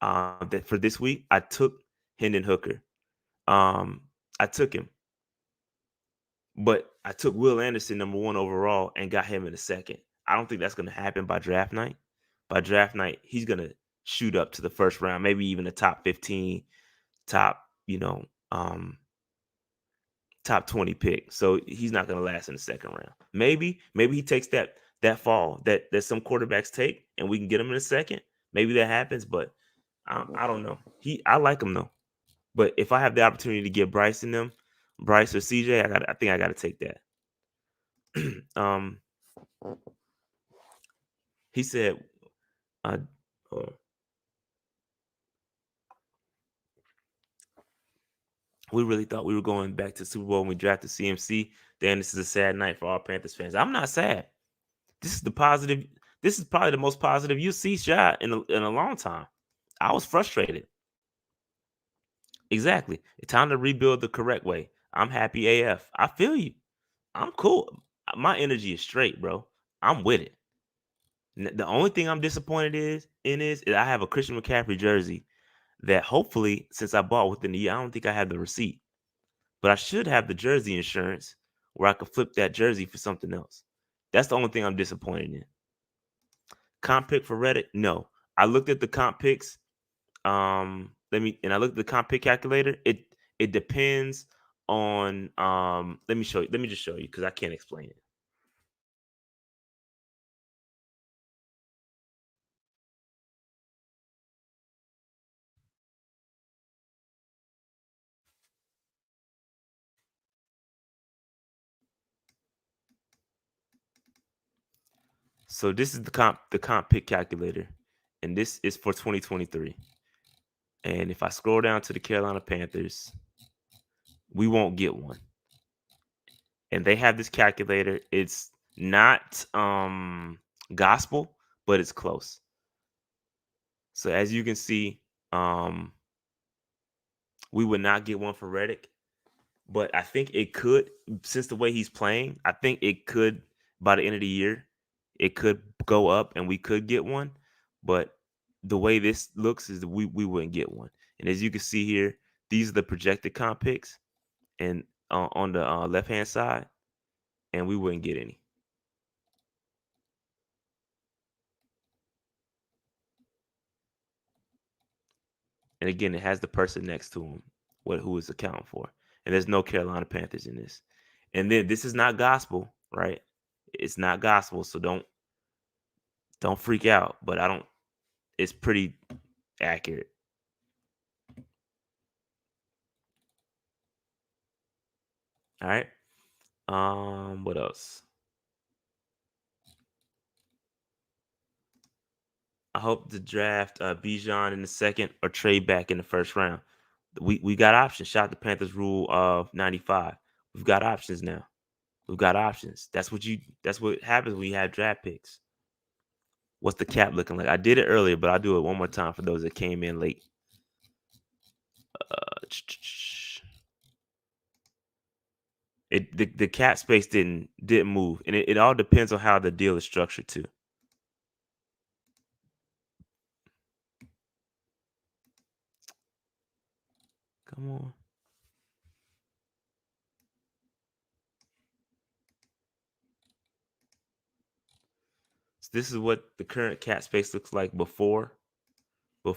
that for this week, I took Hendon Hooker. I took him. But I took Will Anderson number 1 overall and got him in the second. I don't think that's going to happen by draft night. By draft night, he's going to shoot up to the first round, maybe even the top 15, top 20 pick. So he's not going to last in the second round. Maybe he takes that fall that some quarterbacks take, and we can get him in a second. Maybe that happens, but I don't know. I like him though. But if I have the opportunity to get Bryce or CJ, I think I got to take that. He said, we really thought we were going back to Super Bowl when we drafted CMC. Then this is a sad night for all Panthers fans. I'm not sad. This is positive. This is probably the most positive UC shot in a long time. I was frustrated. Exactly. It's time to rebuild the correct way. I'm happy AF. I feel you. I'm cool. My energy is straight, bro. I'm with it. The only thing I'm disappointed is I have a Christian McCaffrey jersey that hopefully, since I bought within the year, I don't think I have the receipt, but I should have the jersey insurance where I could flip that jersey for something else. That's the only thing I'm disappointed in. Comp pick for Reddit? No. I looked at the comp picks. I looked at the comp pick calculator. It depends on let me show you. Let me just show you because I can't explain it. So this is the comp pick calculator, and this is for 2023. And if I scroll down to the Carolina Panthers, we won't get one. And they have this calculator. It's not gospel, but it's close. So as you can see, we would not get one for Reddick, but I think it could, since the way he's playing, I think it could, by the end of the year, it could go up and we could get one. But the way this looks is that we wouldn't get one. And as you can see here, these are the projected comp picks, and on the left hand side, and we wouldn't get any. And again, it has the person next to him, who is accounting for. And there's no Carolina Panthers in this. And then this is not gospel, right? It's not gospel, so don't freak out. But it's pretty accurate. All right. What else? I hope to draft Bijan in the second or trade back in the first round. We got options. Shout out the Panthers rule of 95. We've got options now. We've got options. That's what happens when you have draft picks. What's the cap looking like? I did it earlier, but I'll do it one more time for those that came in late. The cap space didn't move, and it all depends on how the deal is structured too. Come on. So this is what the current cap space looks like before the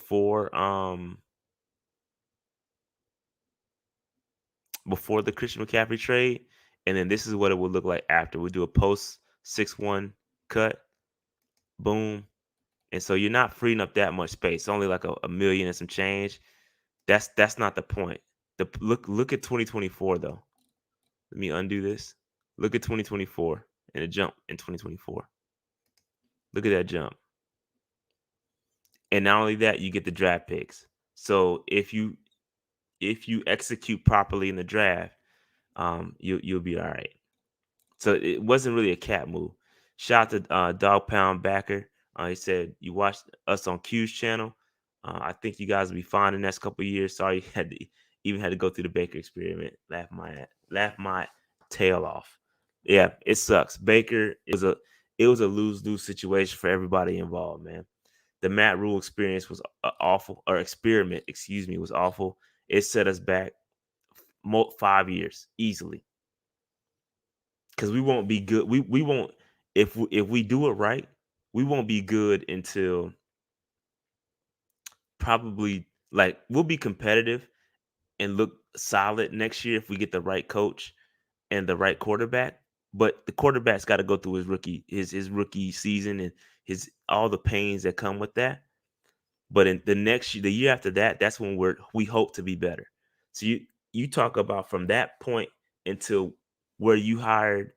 Christian McCaffrey trade, and then this is what it would look like after. We do a post 6-1 cut, boom, and so you're not freeing up that much space. It's only like a million and some change. That's not the point. Look at 2024 though. Let me undo this. Look at 2024 and a jump in 2024. Look at that jump. And not only that, you get the draft picks. So if you execute properly in the draft, you'll be all right. So it wasn't really a cap move. Shout out to Dog Pound Backer. He said you watched us on Q's channel. I think you guys will be fine in the next couple of years. Sorry you had to go through the Baker experiment. Laugh my tail off. Yeah, it sucks. Baker it was a lose-lose situation for everybody involved, man. The Matt Rule experience was awful, or experiment, excuse me, was awful. It set us back 5 years easily. Because we won't be good. We won't, if we do it right, we won't be good until probably, like, we'll be competitive and look solid next year if we get the right coach and the right quarterback. But the quarterback's got to go through his rookie season and all the pains that come with that. But in the year after that, that's when we hope to be better. So you talk about from that point until where you hired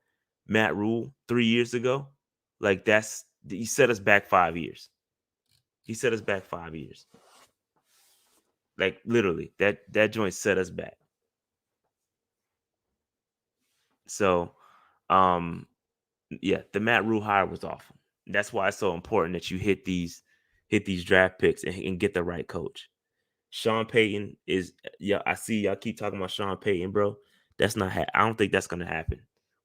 Matt Rule 3 years ago, like he set us back 5 years. He set us back 5 years. Like literally, that joint set us back. So, yeah, the Matt Rule hire was awful. That's why it's so important that you hit these draft picks and get the right coach. Sean Payton is, yeah, I see y'all keep talking about Sean Payton, bro. That's not I don't think that's gonna happen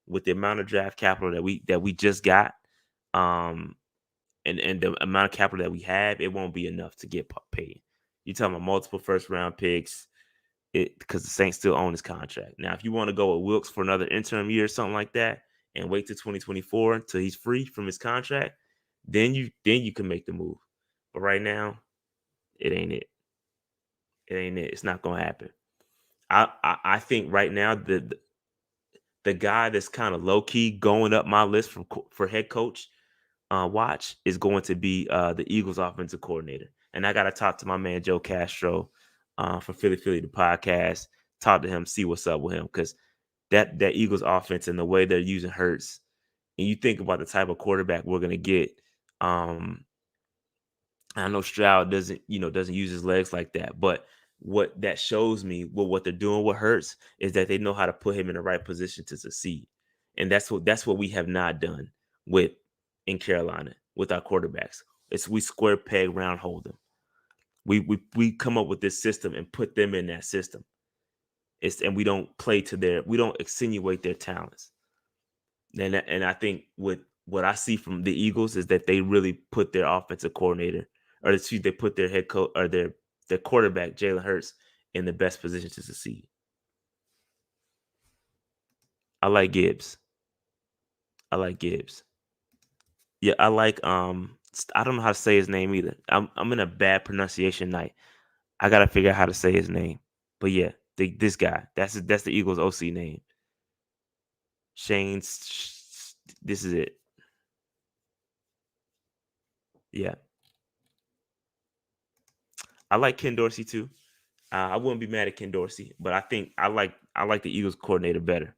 with the amount of draft capital that we just got, and the amount of capital that we have. It won't be enough to get Payton. You're talking about multiple first round picks, because the Saints still own his contract. Now, if you want to go with Wilkes for another interim year or something like that, and wait till 2024 until he's free from his contract, then you can make the move. But right now, it ain't it. It ain't it. It's not gonna happen. I think right now the guy that's kind of low key going up my list for head coach watch is going to be the Eagles offensive coordinator. And I got to talk to my man Joe Castro from Philly the podcast. Talk to him, see what's up with him, because that Eagles offense and the way they're using Hurts, and you think about the type of quarterback we're gonna get. I know Stroud doesn't use his legs like that, but what that shows me, what they're doing with Hurts, is that they know how to put him in the right position to succeed, and that's what we have not done with in Carolina with our quarterbacks. It's we square peg round hole them. We come up with this system and put them in that system. And we don't we don't extenuate their talents. And I think what I see from the Eagles is that they really put their offensive coordinator, or they put their head coach or their quarterback Jalen Hurts in the best position to succeed. I like Gibbs. Yeah, I like I don't know how to say his name either. I'm in a bad pronunciation night. I gotta figure out how to say his name. But yeah, this guy. That's the Eagles OC name. This is it. Yeah. I like Ken Dorsey too. I wouldn't be mad at Ken Dorsey, but I think I like the Eagles coordinator better.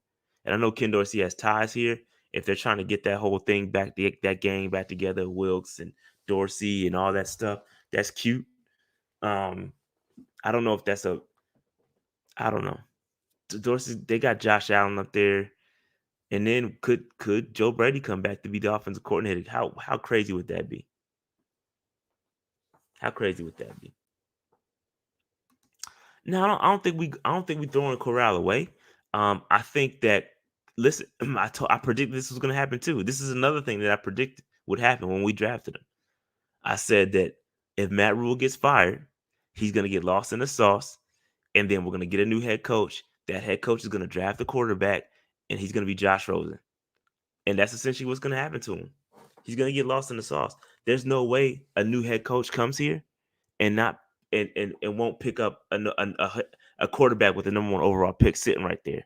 And I know Ken Dorsey has ties here. If they're trying to get that whole thing back, that gang back together, Wilkes and Dorsey and all that stuff, that's cute. I don't know if that's I don't know. Dorsey, they got Josh Allen up there, and then could Joe Brady come back to be the offensive coordinator? How crazy would that be? How crazy would that be? No, I don't think we throwing Corral away. I think that listen, I predicted this was going to happen too. This is another thing that I predicted would happen when we drafted him. I said that if Matt Rule gets fired, he's going to get lost in the sauce, and then we're going to get a new head coach. That head coach is going to draft the quarterback, and he's going to be Josh Rosen, and that's essentially what's going to happen to him. He's going to get lost in the sauce. There's no way a new head coach comes here and not and won't pick up a quarterback with the number 1 overall pick sitting right there.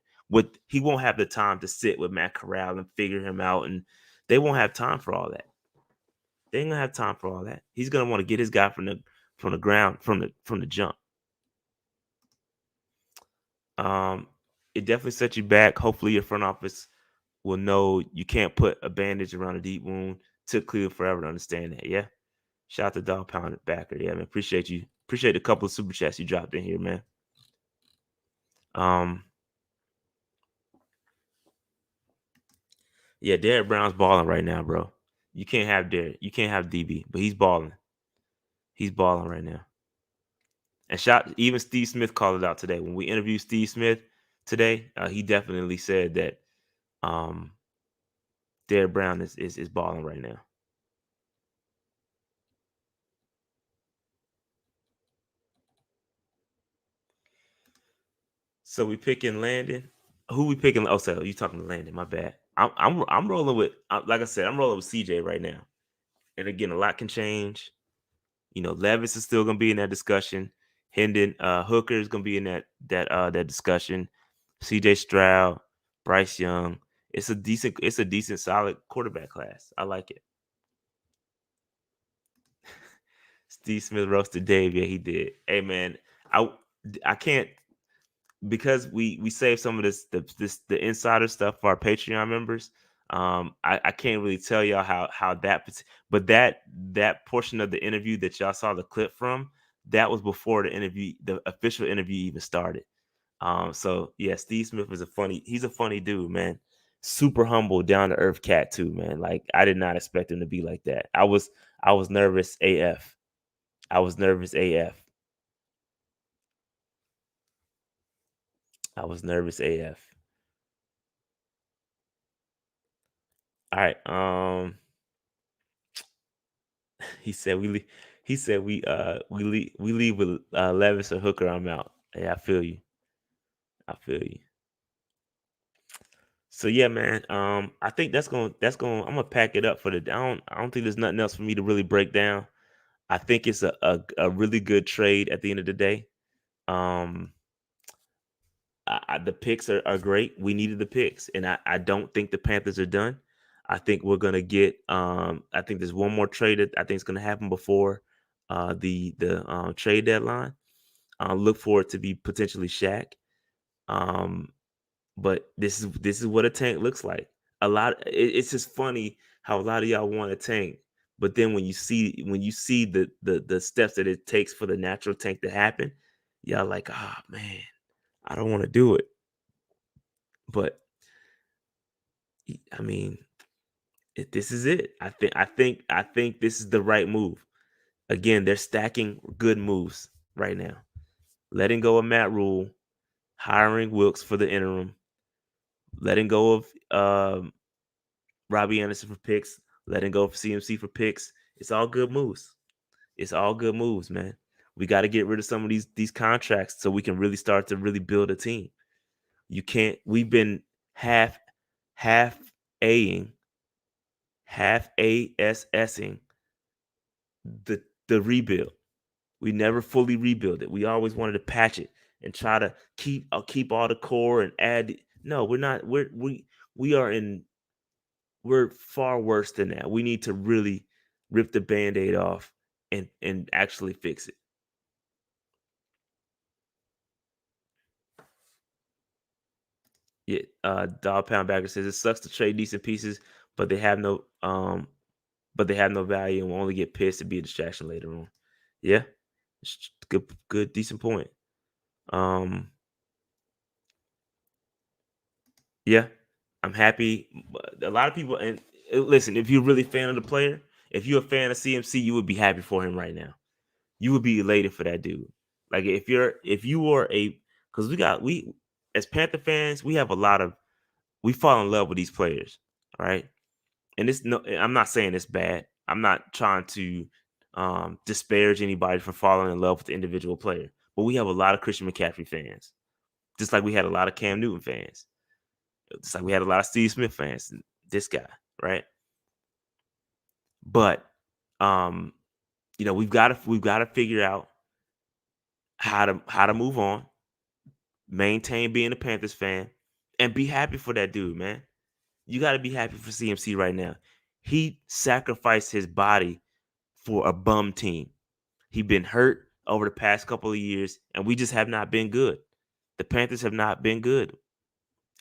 He won't have the time to sit with Matt Corral and figure him out, and they won't have time for all that. They ain't gonna have time for all that. He's gonna want to get his guy from the ground from the jump. It definitely sets you back. Hopefully, your front office will know you can't put a bandage around a deep wound. Took Cleveland forever to understand that. Yeah. Shout out to Dog Pound Backer. Yeah, man. Appreciate you. Appreciate a couple of super chats you dropped in here, man. Yeah, Derrick Brown's balling right now, bro. You can't have Derrick. You can't have DB, but he's balling. He's balling right now. And even Steve Smith called it out today. When we interviewed Steve Smith today, he definitely said that Derrick Brown is balling right now. So we picking Landon. Who we picking? Oh, so you talking to Landon? My bad. I'm rolling with like I said, I'm rolling with CJ right now. And again, a lot can change. Levis is still gonna be in that discussion. Hendon Hooker is gonna be in that discussion. CJ Stroud, Bryce Young. It's a decent, solid quarterback class. I like it. Steve Smith roasted Dave. Yeah, he did. Hey man, I can't, because we save some of the insider stuff for our Patreon members. I can't really tell y'all how but that portion of the interview that y'all saw the clip from, that was before the official interview even started. So yeah, Steve Smith he's a funny dude, man. Super humble, down to earth cat too, man. Like, I did not expect him to be like that. I was nervous AF. I was nervous AF. I was nervous AF. All right. He said we leave, we leave with Levis or Hooker. I'm out. Yeah, I feel you. I feel you. So yeah, man. I think I'm gonna pack it up for the. I don't think there's nothing else for me to really break down. I think it's a really good trade at the end of the day. Um, the picks are great. We needed the picks, and I don't think the Panthers are done. I think we're gonna get. I think there's one more trade that I think is gonna happen before the trade deadline. Look for it to be potentially Shaq. Um, but this is what a tank looks like. It's just funny how a lot of y'all want a tank, but then when you see the steps that it takes for the natural tank to happen, y'all like, oh man, I don't want to do it. But I mean, this is it. I think this is the right move. Again, they're stacking good moves right now. Letting go of Matt Rule, hiring Wilkes for the interim, letting go of Robbie Anderson for picks, letting go of CMC for picks. It's all good moves. It's all good moves, man. We got to get rid of some of these contracts so we can really start to really build a team. You can't. We've been half aing, half assing the rebuild. We never fully rebuild it. We always wanted to patch it and try to keep all the core and add. No, we're not. We are in. We're far worse than that. We need to really rip the Band-Aid off and actually fix it. Yeah, Dog Pound Bagger says it sucks to trade decent pieces, but they have no value and will only get pissed to be a distraction later on. Yeah, good, decent point. Um, yeah, I'm happy. A lot of people, and listen, if you're really a fan of the player, if you're a fan of CMC, you would be happy for him right now. You would be elated for that dude. Like if you were a because we as Panther fans, we fall in love with these players, all right? And it's no I'm not saying it's bad. I'm not trying to disparage anybody for falling in love with the individual player. But we have a lot of Christian McCaffrey fans. Just like we had a lot of Cam Newton fans. Just like we had a lot of Steve Smith fans. This guy, right? But um, we've got to figure out how to move on, maintain being a Panthers fan, and be happy for that dude, man. You got to be happy for CMC right now. He sacrificed his body for a bum team. He been hurt over the past couple of years, and we just have not been good. The Panthers have not been good,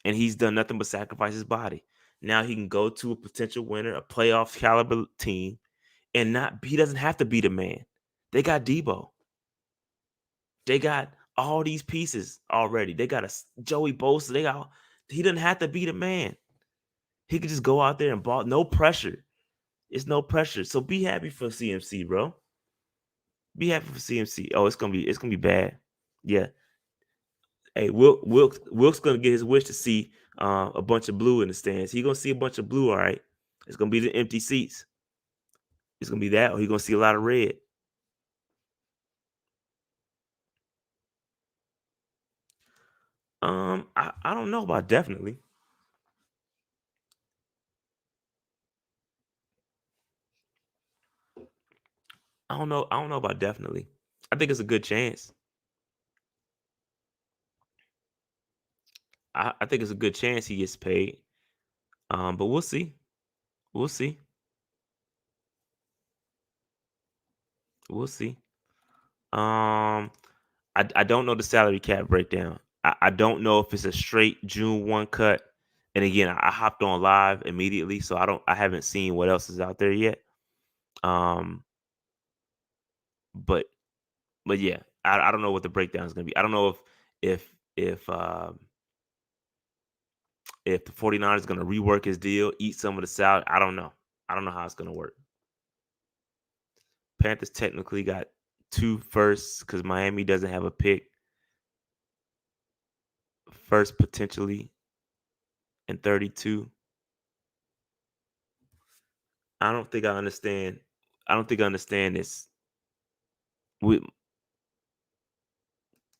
and he's done nothing but sacrifice his body. Now he can go to a potential winner, a playoff caliber team, and not he doesn't have to be the man. They got Debo. They got all these pieces already. They got a Joey Bosa. He doesn't have to be the man. He could just go out there and ball. No pressure. It's no pressure. So be happy for CMC, bro. Be happy for CMC. Oh, it's gonna be bad. Yeah. Hey, Wilk's gonna get his wish to see a bunch of blue in the stands. He gonna see a bunch of blue. All right. It's gonna be the empty seats. It's gonna be that, or he gonna see a lot of red. I don't know about definitely. I don't know about definitely. I think it's a good chance. I think it's a good chance he gets paid. But we'll see. We'll see. We'll see. Um, I don't know the salary cap breakdown. I don't know if it's a straight June 1 cut. And again, I hopped on live immediately, so I haven't seen what else is out there yet. Um, but but yeah, I don't know what the breakdown is gonna be. I don't know if if um if the 49ers is gonna rework his deal, eat some of the salary. I don't know. I don't know how it's gonna work. Panthers technically got two firsts because Miami doesn't have a pick. First potentially in 32. I don't think I understand. I don't think I understand this. We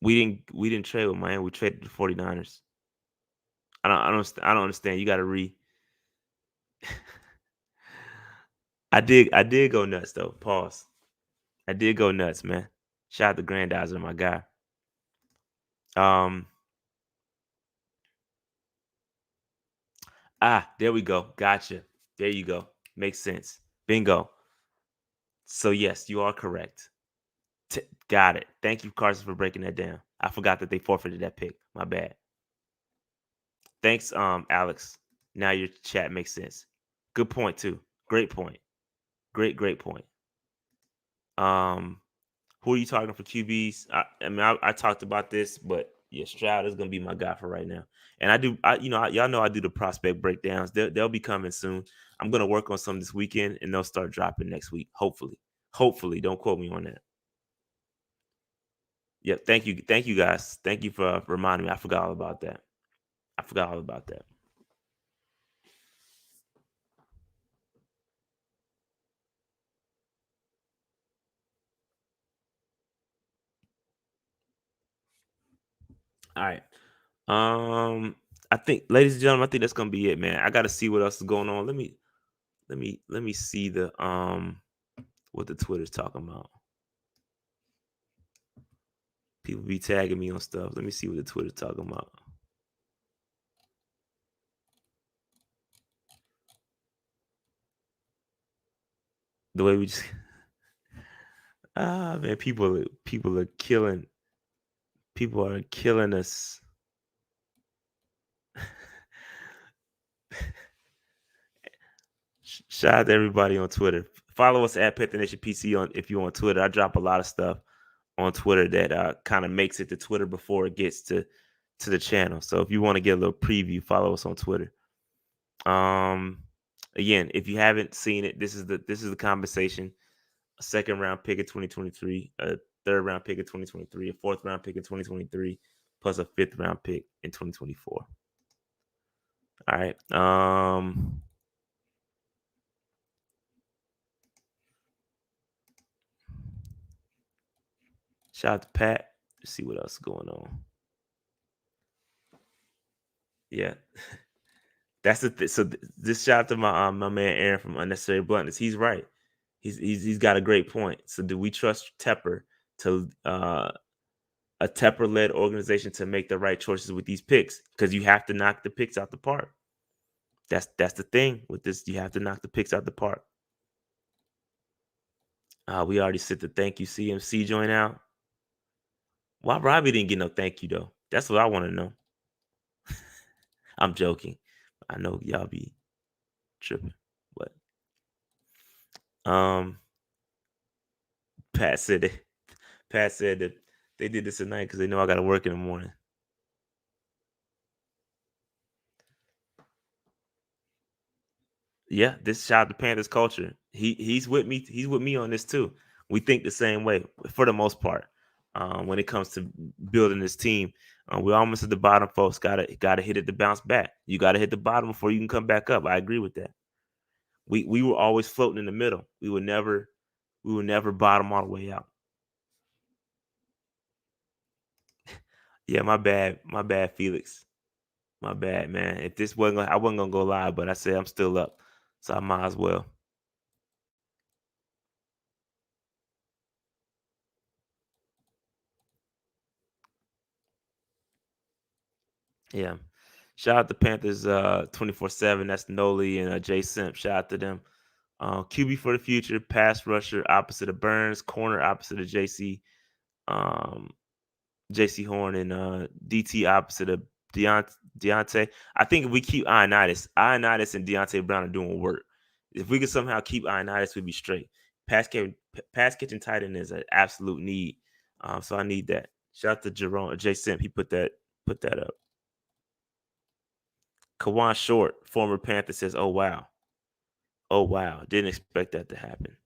We didn't trade with Miami. We traded the 49ers. I don't understand. You got to I did go nuts though. Pause. I did go nuts, man. Shout out to Grandizer, my guy. Um. There we go. Gotcha. There you go. Makes sense. Bingo. So yes, you are correct. Got it. Thank you, Carson, for breaking that down. I forgot that they forfeited that pick. My bad. Thanks, Alex. Now your chat makes sense. Good point too. Great point. Great point. Um, who are you talking for QBs? I talked about this, but yeah, Stroud is gonna be my guy for right now. And y'all know I do the prospect breakdowns. They'll be coming soon. I'm gonna work on some this weekend, and they'll start dropping next week. Hopefully. Don't quote me on that. Yep. Thank you guys. Thank you for reminding me. I forgot all about that. All right. I think, ladies and gentlemen, I think that's gonna be it, man. I gotta see what else is going on. Let me see the what the Twitter's talking about. People be tagging me on stuff. Let me see what the Twitter's talking about. The way we just man, people are killing us. Shout out to everybody on Twitter. Follow us at Panther Nation PC on if you're on Twitter. I drop a lot of stuff on Twitter that kind of makes it to Twitter before it gets to the channel. So if you want to get a little preview, follow us on Twitter. Again, if you haven't seen it, this is the conversation. A second round pick in 2023, a third round pick in 2023, a fourth round pick in 2023, plus a fifth round pick in 2024. All right. Shout out to Pat. Let's see what else is going on. Yeah. That's the so this shout out to my man Aaron from Unnecessary Bluntness. He's right. He's got a great point. So do we trust Tepper to a Tepper led organization to make the right choices with these picks? Because you have to knock the picks out the park. That's the thing with this. You have to knock the picks out the park. We already sent the thank you CMC joint out. Why Robbie didn't get no thank you though? That's what I want to know. I'm joking. I know y'all be tripping, but Pat said that they did this at night because they know I got to work in the morning. Yeah, this shout out to Panthers culture. He's with me. He's with me on this too. We think the same way for the most part. When it comes to building this team, we're almost at the bottom, folks. Gotta hit it to bounce back. You gotta hit the bottom before you can come back up. I agree with that. We were always floating in the middle. We would never bottom all the way out. Yeah, my bad, Felix. My bad, man. If this wasn't, I wasn't gonna go live, but I said I'm still up, so I might as well. Yeah. Shout out to Panthers 24/7. That's Noli and Jay Simp. Shout out to them. QB for the future, pass rusher opposite of Burns, corner opposite of JC Horn, and DT opposite of Deontay. I think if we keep Ioannidis and Deontay Brown are doing work. If we could somehow keep Ioannidis, we'd be straight. Pass catching tight end is an absolute need. So I need that. Shout out to Jerome Jay Simp. He put that up. Kawan Short, former Panther, says, "Oh wow, didn't expect that to happen."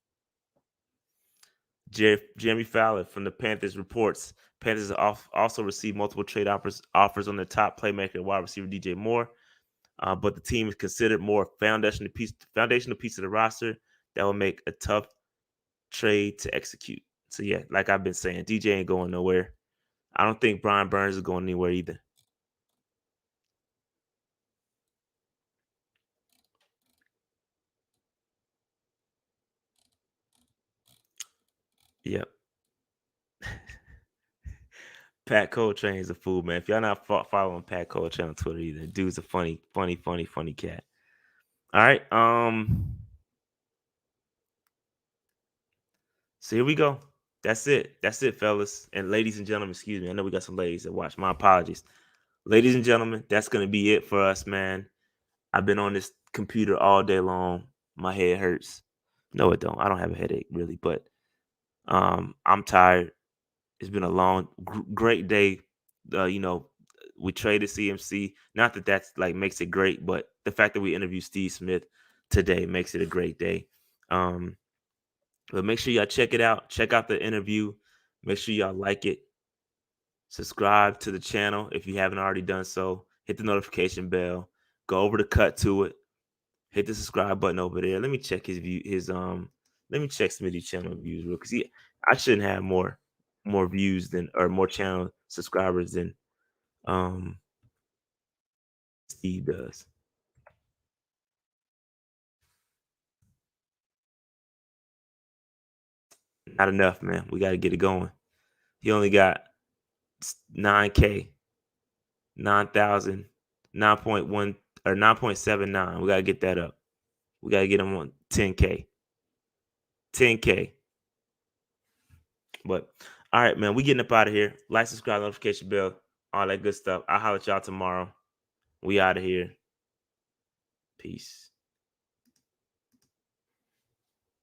Jeremy Fowler from the Panthers reports Panthers also received multiple trade offers on their top playmaker and wide receiver DJ Moore, but the team is considered more foundational piece of the roster that will make a tough trade to execute. So yeah, like I've been saying, DJ ain't going nowhere. I don't think Brian Burns is going anywhere either. Yep. Pat Coltrane is a fool, man. If y'all not following Pat Coltrane on Twitter either, dude's a funny cat. All right. So here we go. That's it. That's it, fellas. And ladies and gentlemen, excuse me. I know we got some ladies that watch. My apologies. Ladies and gentlemen, that's gonna be it for us, man. I've been on this computer all day long. My head hurts. No, it don't. I don't have a headache really, but I'm tired. It's been a long, great day. You know, we traded CMC. Not that that's like makes it great, but the fact that we interviewed Steve Smith today makes it a great day. Um, but make sure y'all check it out. Check out the interview. Make sure y'all like it. Subscribe to the channel if you haven't already done so. Hit the notification bell. Go over to Cut to It. Hit the subscribe button over there. Let me check his view. Let me check Smitty's channel views real because I shouldn't have more views than or more channel subscribers than um Steve does. Not enough, man. We got to get it going. He only got 9K, 9,000, 9.1 or 9.79. We got to get that up. We got to get him on 10K. 10K. But all right, man, we getting up out of here. Like, subscribe, notification bell, all that good stuff. I'll holler at y'all tomorrow. We out of here. Peace.